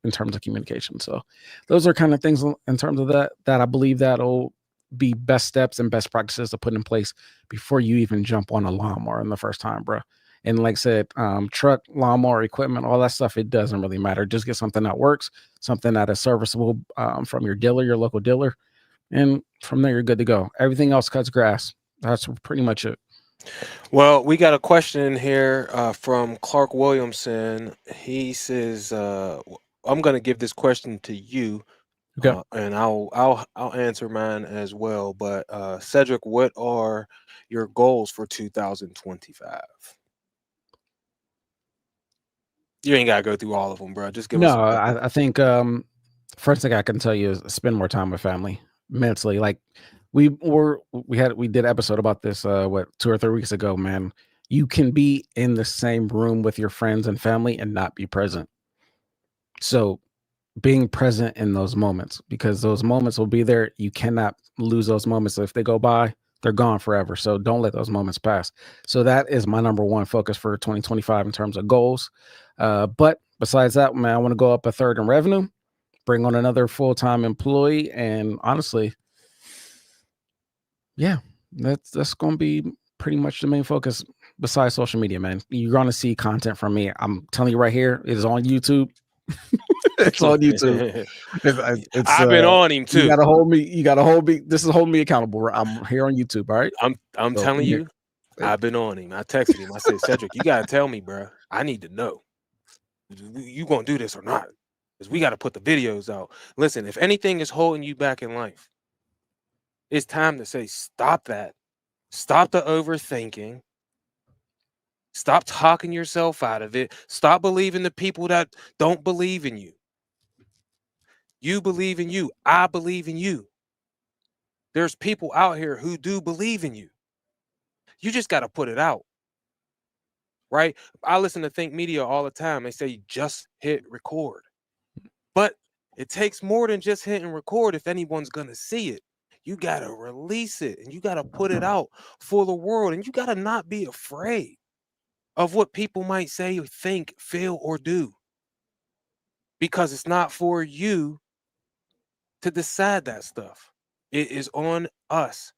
Speaker 2: in terms of communication. So those are kind of things in terms of that I believe that'll be best steps and best practices to put in place before you even jump on a lawnmower in the first time, bro. And like I said, truck, lawnmower, equipment, all that stuff, it doesn't really matter. Just get something that works, something that is serviceable from your dealer, your local dealer. And from there, you're good to go. Everything else cuts grass. That's pretty much it.
Speaker 1: Well, we got a question here from Clark Williamson. He says, "I'm going to give this question to you,
Speaker 2: Okay.
Speaker 1: and I'll answer mine as well." But Cedric, what are your goals for 2025? You ain't gotta go through all of them, bro. Just give us
Speaker 2: No,
Speaker 1: a couple.
Speaker 2: I think first thing I can tell you is spend more time with family mentally. Like we did an episode about this 2 or 3 weeks ago, man. You can be in the same room with your friends and family and not be present. So being present in those moments, because those moments will be there. You cannot lose those moments. So if they go by, they're gone forever. So don't let those moments pass. So that is my number one focus for 2025 in terms of goals. But besides that, man, I want to go up a third in revenue, bring on another full-time employee, and honestly, yeah, that's going to be pretty much the main focus. Besides social media, man, you're going to see content from me. I'm telling you right here, it is on YouTube. It's on YouTube. It's
Speaker 1: I've been on him
Speaker 2: you
Speaker 1: too.
Speaker 2: gotta hold me. You gotta hold me. This is holding me accountable. I'm here on YouTube. All right.
Speaker 1: I'm
Speaker 2: So
Speaker 1: telling you,
Speaker 2: eh,
Speaker 1: I've been on him. I texted him. I said, Cedric, you gotta tell me, bro. I need to know. You gonna do this or not? Because we got to put the videos out. Listen, if anything is holding you back in life, it's time to say, stop that. Stop the overthinking. Stop talking yourself out of it. Stop believing the people that don't believe in you. You believe in you. I believe in you. There's people out here who do believe in you. You just got to put it out, right? I listen to Think Media all the time. They say just hit record. But it takes more than just hitting record if anyone's going to see it. You got to release it and you got to put it out for the world. And you got to not be afraid of what people might say or think, feel, or do, because it's not for you to decide that stuff. It is on us,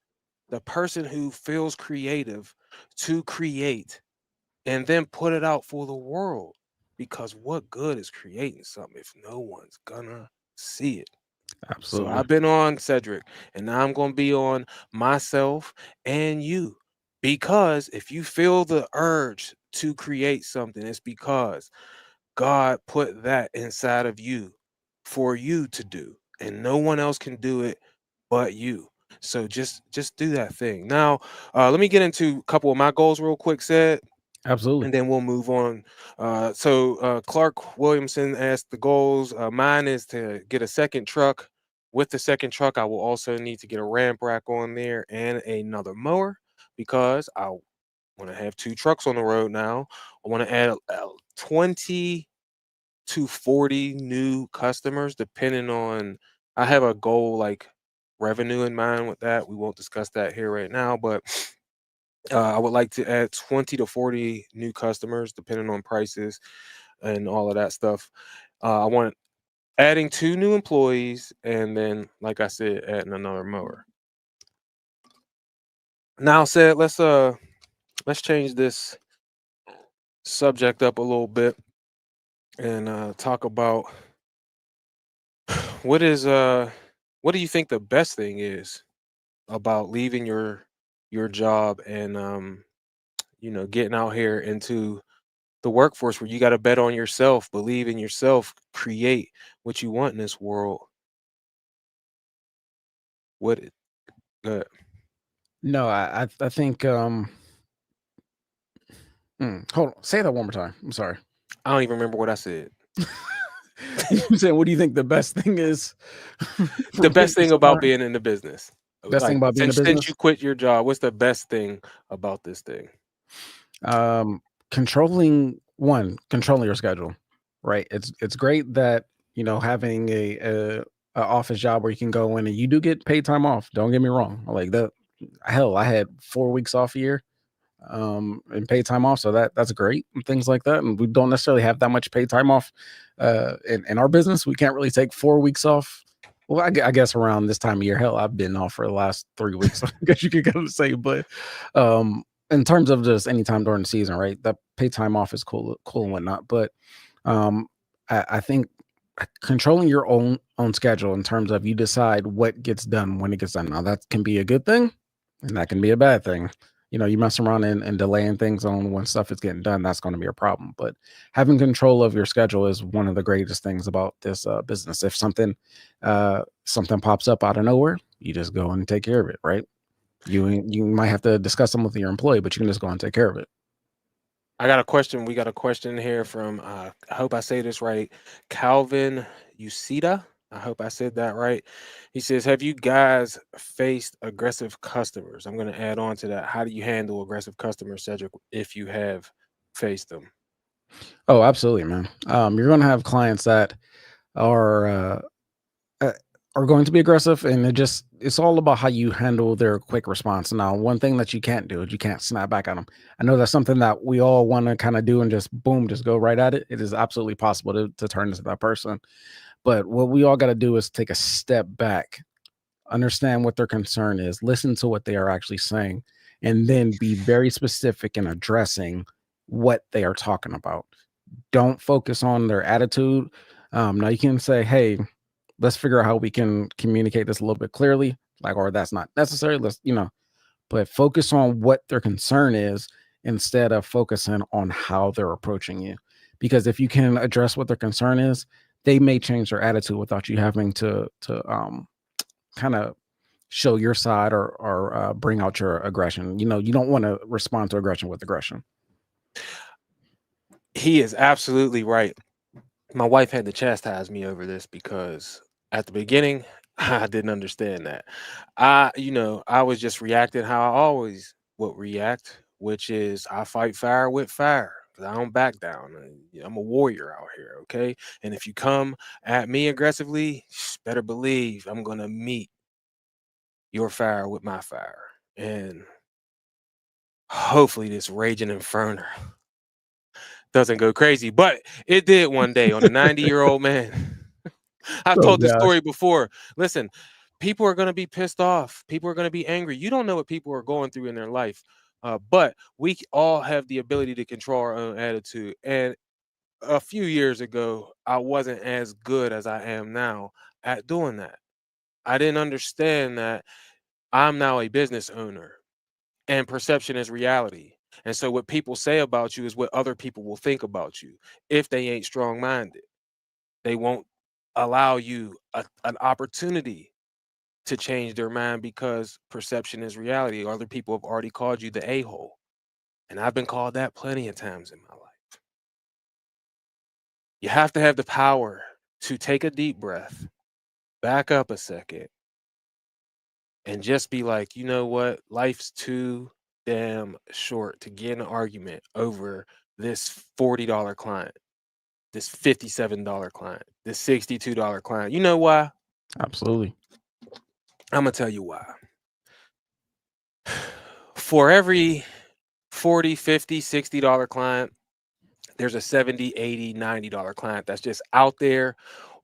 Speaker 1: the person who feels creative, to create and then put it out for the world. Because what good is creating something if no one's gonna see it? So
Speaker 2: absolutely,
Speaker 1: I've been on Cedric, and now I'm going to be on myself and you. Because if you feel the urge to create something, it's because God put that inside of you for you to do, and no one else can do it but you. So just do that thing. Now, let me get into a couple of my goals real quick, said,
Speaker 2: absolutely,
Speaker 1: and then we'll move on. Clark Williamson asked the goals. Mine is to get a second truck. With the second truck, I will also need to get a ramp rack on there and another mower, because I want to have two trucks on the road now. I want to add 20 to 40 new customers, depending on. I have a goal like revenue in mind with that. We won't discuss that here right now, but I would like to add 20 to 40 new customers, depending on prices and all of that stuff. I want adding two new employees, and then, like I said, adding another mower. Now, said, let's change this subject up a little bit and talk about what is what do you think the best thing is about leaving your job and getting out here into the workforce, where you got to bet on yourself, believe in yourself, create what you want in this world. What it, uh,
Speaker 2: no, I think hold on, say that one more time. I'm sorry.
Speaker 1: I don't even remember what I said.
Speaker 2: You saying, what do you think the best thing is
Speaker 1: The
Speaker 2: from
Speaker 1: best
Speaker 2: leaving
Speaker 1: thing about
Speaker 2: somewhere?
Speaker 1: being in the business,
Speaker 2: Best thing
Speaker 1: like
Speaker 2: about being a
Speaker 1: since you
Speaker 2: business?
Speaker 1: quit your job, what's the best thing about this thing?
Speaker 2: um controlling your schedule, right? It's great that, having a office job where you can go in and you do get paid time off. Don't get me wrong, like that. Hell, I had 4 weeks off a year, and paid time off, so that's great and things like that. And we don't necessarily have that much paid time off in our business. We can't really take 4 weeks off. Well, I guess around this time of year, hell, I've been off for the last 3 weeks. I guess you could kind of say, but in terms of just any time during the season, right? That paid time off is cool and whatnot. But um, I think controlling your own schedule in terms of you decide what gets done when it gets done. Now that can be a good thing, and that can be a bad thing. You mess around and delaying things on when stuff is getting done, that's going to be a problem. But having control of your schedule is one of the greatest things about this business. If something pops up out of nowhere, you just go and take care of it, right? You might have to discuss them with your employee, but you can just go and take care of it.
Speaker 1: I got a question. We got a question here from I hope I say this right, Calvin Usita. I hope I said that right. He says, have you guys faced aggressive customers? I'm going to add on to that. How do you handle aggressive customers, Cedric, if you have faced them?
Speaker 2: Oh, absolutely, man. You're going to have clients that are uh, are going to be aggressive, and it's all about how you handle their quick response. Now, one thing that you can't do is you can't snap back at them. I know that's something that we all want to kind of do and just boom, just go right at it. It is absolutely possible to turn into that person. But what we all got to do is take a step back, understand what their concern is, listen to what they are actually saying, and then be very specific in addressing what they are talking about. Don't focus on their attitude. Now you can say, "Hey, let's figure out how we can communicate this a little bit clearly," like, or that's not necessary. But focus on what their concern is instead of focusing on how they're approaching you. Because if you can address what their concern is, they may change their attitude without you having to kind of show your side or bring out your aggression. You don't want to respond to aggression with aggression.
Speaker 1: He is absolutely right. My wife had to chastise me over this because at the beginning I didn't understand that. I was just reacting how I always would react, which is I fight fire with fire. 'Cause I don't back down. I'm a warrior out here, okay? And if you come at me aggressively, better believe I'm gonna meet your fire with my fire. And hopefully this raging inferno doesn't go crazy. But it did one day on a 90-year-old man. I've
Speaker 2: Oh
Speaker 1: told this
Speaker 2: gosh.
Speaker 1: story before. Listen, people are going to be pissed off. People are going to be angry. You don't know what people are going through in their life. But all have the ability to control our own attitude. And a few years ago, I wasn't as good as I am now at doing that. I didn't understand that I'm now a business owner and perception is reality. And so what people say about you is what other people will think about you if they ain't strong minded. They won't allow you an opportunity to change their mind because perception is reality. Other people have already called you the a-hole. And I've been called that plenty of times in my life. You have to have the power to take a deep breath, back up a second, and just be like, you know what? Life's too damn short to get in an argument over this $40 client, this $57 client, this $62 client. You know why?
Speaker 2: Absolutely.
Speaker 1: I'm going to tell you why. For every 40, 50, $60 client, there's a 70, 80, $90 client that's just out there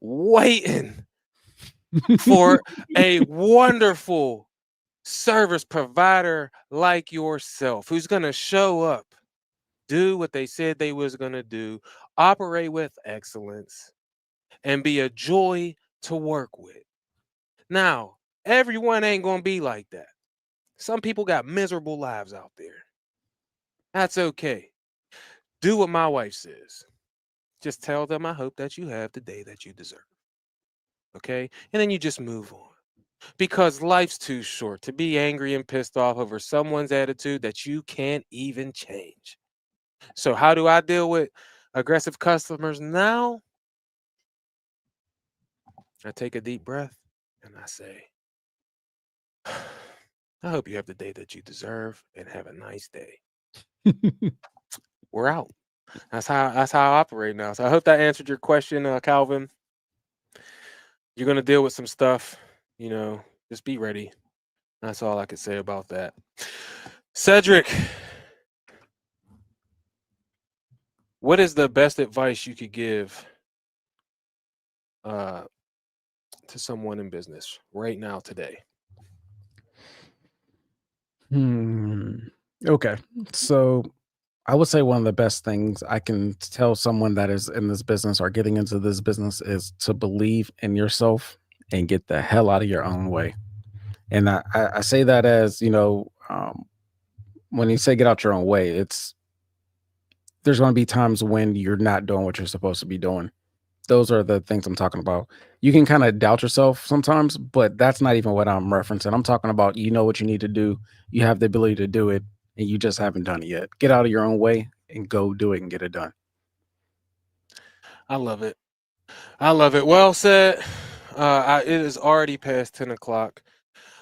Speaker 1: waiting for a wonderful service provider like yourself who's going to show up, do what they said they was going to do, operate with excellence, and be a joy to work with. Now, everyone ain't going to be like that. Some people got miserable lives out there. That's okay. Do what my wife says. Just tell them I hope that you have the day that you deserve. Okay? And then you just move on. Because life's too short to be angry and pissed off over someone's attitude that you can't even change. So, how do I deal with aggressive customers now? I take a deep breath and I say, I hope you have the day that you deserve and have a nice day. We're out. That's how I operate now. So I hope that answered your question, Calvin. You're gonna deal with some stuff, you know. Just be ready. That's all I could say about that. Cedric, what is the best advice you could give uh, to someone in business right now today?
Speaker 2: Hmm. Okay. So I would say one of the best things I can tell someone that is in this business or getting into this business is to believe in yourself and get the hell out of your own way. And I say that as, when you say get out your own way, there's going to be times when you're not doing what you're supposed to be doing. Those are the things I'm talking about. You can kind of doubt yourself sometimes, but that's not even what I'm referencing. I'm talking about you know what you need to do, you have the ability to do it, and you just haven't done it yet. Get out of your own way and go do it and get it done.
Speaker 1: I love it. I love it. Well said. It is already past 10 o'clock.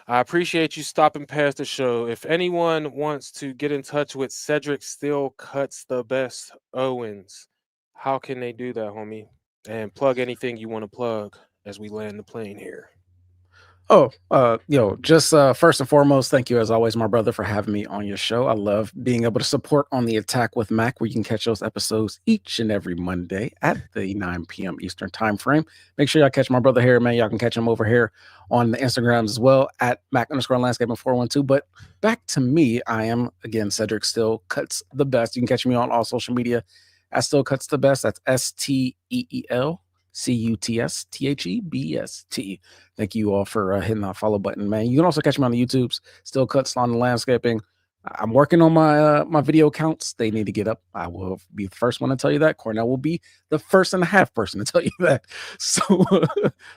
Speaker 1: I appreciate you stopping past the show. If anyone wants to get in touch with Cedric Still Cuts the Best Owens, how can they do that, homie? And plug anything you want to plug as we land the plane here.
Speaker 2: Oh, just first and foremost, thank you as always, my brother, for having me on your show. I love being able to support on the Attack with Mac, where you can catch those episodes each and every Monday at the 9 p.m. Eastern time frame. Make sure y'all catch my brother here, man. Y'all can catch him over here on the Instagrams as well at Mac underscore landscaping 412. But back to me, I am again Cedric Still Cuts the Best. You can catch me on all social media at Still Cuts the Best. That's STEELCUTSTHEBEST. Thank you all for hitting that follow button, man. You can also catch me on the YouTubes, Still Cuts on the Landscaping. I'm working on my video counts. They need to get up. I will be the first one to tell you that. Cornell will be the first and a half person to tell you that. So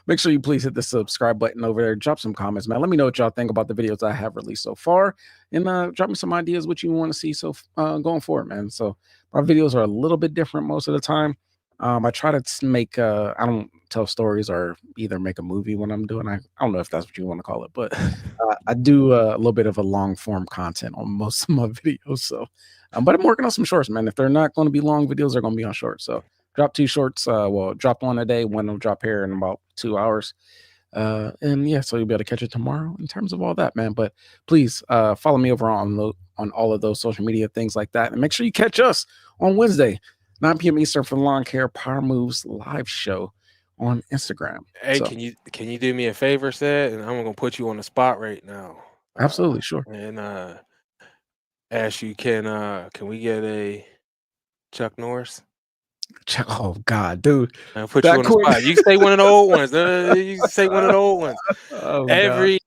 Speaker 2: make sure you please hit the subscribe button over there. Drop some comments, man. Let me know what y'all think about the videos I have released so far, and drop me some ideas what you want to see going forward, man. So my videos are a little bit different most of the time. I try to make I don't tell stories or either make a movie when I'm doing. I don't know if that's what you want to call it, but I do a little bit of a long form content on most of my videos. So, but I'm working on some shorts, man. If they're not going to be long videos, they're going to be on shorts. So, drop 2 shorts. Drop one a day. One will drop here in about 2 hours. And yeah, so you'll be able to catch it tomorrow in terms of all that, man. But please follow me over on all of those social media things like that, and make sure you catch us on Wednesday, 9 p.m. Eastern for the Lawn Care Power Moves live show on Instagram.
Speaker 1: Hey,
Speaker 2: So
Speaker 1: can you do me a favor, Seth? And I'm gonna put you on the spot right now.
Speaker 2: absolutely sure.
Speaker 1: And ask you, can we get a Chuck Norris?
Speaker 2: Oh God, dude,
Speaker 1: I'll put you
Speaker 2: that
Speaker 1: on the
Speaker 2: quick.
Speaker 1: spot. You can say one of the old ones. You can say one of the old ones.
Speaker 2: Oh God.
Speaker 1: Every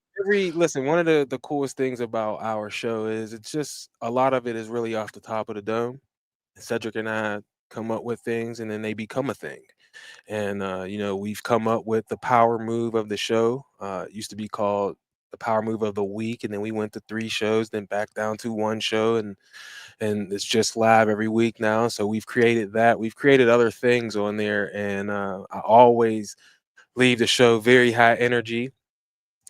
Speaker 1: listen, one of the coolest things about our show is it's just a lot of it is really off the top of the dome. Cedric and I come up with things and then they become a thing. And we've come up with the power move of the show. It used to be called the power move of the week, and then we went to 3 shows, then back down to 1 show, and it's just live every week now. So we've created that. We've created other things on there, and I always leave the show very high energy,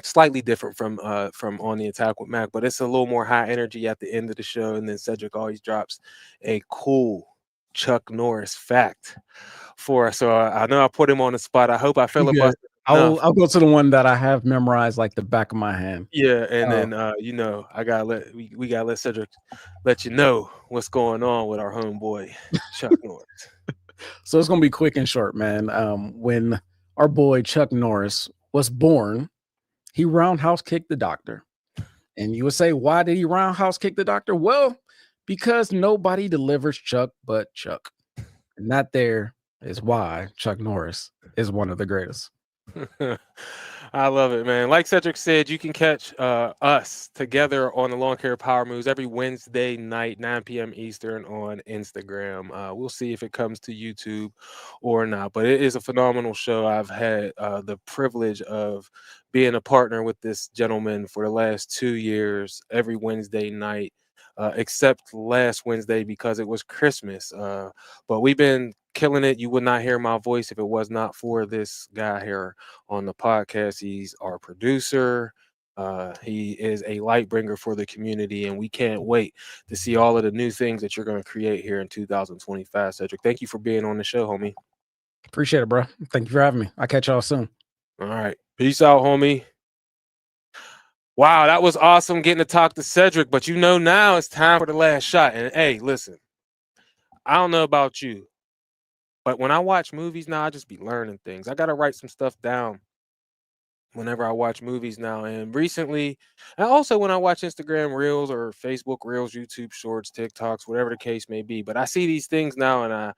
Speaker 1: slightly different from on the Attack with Mac, but it's a little more high energy at the end of the show. And then Cedric always drops a cool Chuck Norris fact for us. So I know I put him on the spot. I hope I
Speaker 2: You good?
Speaker 1: filibustered
Speaker 2: I'll
Speaker 1: enough.
Speaker 2: I'll go to the one that I have memorized like the back of my hand.
Speaker 1: Yeah, and
Speaker 2: Oh,
Speaker 1: then I gotta we gotta let Cedric let you know what's going on with our homeboy Chuck Norris.
Speaker 2: so it's gonna be quick and short, man. When our boy Chuck Norris was born, he roundhouse kicked the doctor. And you would say, why did he roundhouse kick the doctor? Well, because nobody delivers Chuck but Chuck. And that there is why Chuck Norris is one of the greatest.
Speaker 1: I love it, man. Like Cedric said, you can catch us together on the Lawn Care Power Moves every Wednesday night, 9 p.m. Eastern on Instagram. We'll see if it comes to YouTube or not, but it is a phenomenal show. I've had the privilege of being a partner with this gentleman for the last 2 years, every Wednesday night. Except last Wednesday because it was Christmas. But we've been killing it. You would not hear my voice if it was not for this guy here on the podcast. He's our producer. He is a light bringer for the community, and we can't wait to see all of the new things that you're going to create here in 2025. Cedric, thank you for being on the show, homie.
Speaker 2: Appreciate it, bro. Thank you for having me. I'll catch y'all soon.
Speaker 1: All right. Peace out, homie. Wow, that was awesome getting to talk to Cedric, but now it's time for the last shot. And hey, listen, I don't know about you, but when I watch movies now, I just be learning things. I got to write some stuff down whenever I watch movies now. And recently, and also when I watch Instagram Reels or Facebook Reels, YouTube Shorts, TikToks, whatever the case may be. But I see these things now and I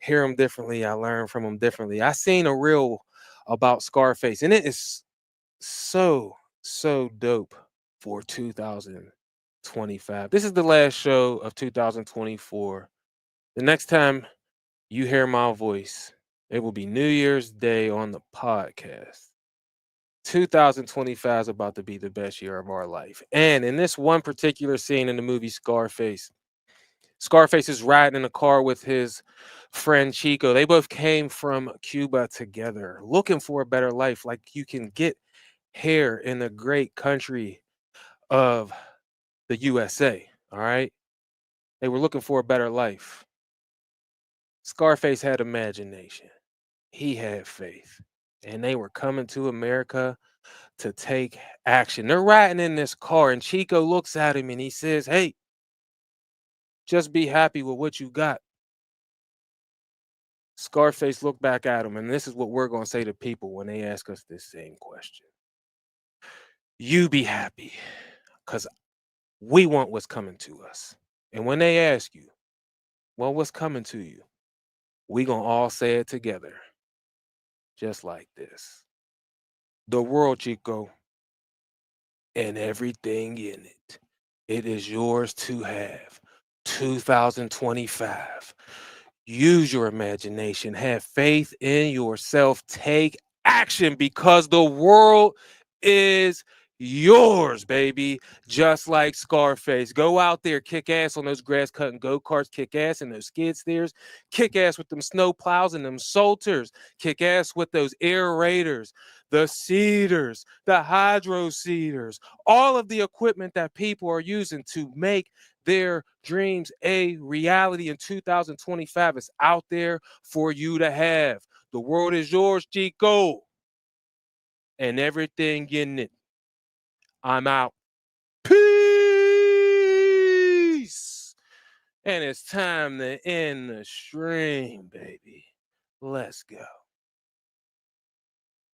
Speaker 1: hear them differently. I learn from them differently. I seen a reel about Scarface, and it is so dope for 2025. This is the last show of 2024. The next time you hear my voice, it will be New Year's Day on the podcast. 2025 is about to be the best year of our life. And in this one particular scene in the movie Scarface, Scarface is riding in a car with his friend Chico. They both came from Cuba together, looking for a better life, like you can get here in the great country of the USA. All right. They were looking for a better life. Scarface had imagination. he had faith. And they were coming to America to take action. They're riding in this car, and Chico looks at him and he says, "Hey, just be happy with what you got." Scarface looked back at him, and this is what we're going to say to people when they ask us this same question. You be happy, because we want what's coming to us. And when they ask you, well, what's coming to you? We going to all say it together, just like this. The world, Chico, and everything in it. It is yours to have. 2025. Use your imagination. Have faith in yourself. Take action because the world is yours, baby. Just like Scarface. Go out there, kick ass on those grass cutting go-karts, kick ass in those skid steers, kick ass with them snow plows and them salters, kick ass with those aerators, the seeders, the hydro seeders, all of the equipment that people are using to make their dreams a reality in 2025 is out there for you to have. The world is yours, Chico, and everything in it. I'm out. Peace. And it's time to end the stream, baby. Let's go.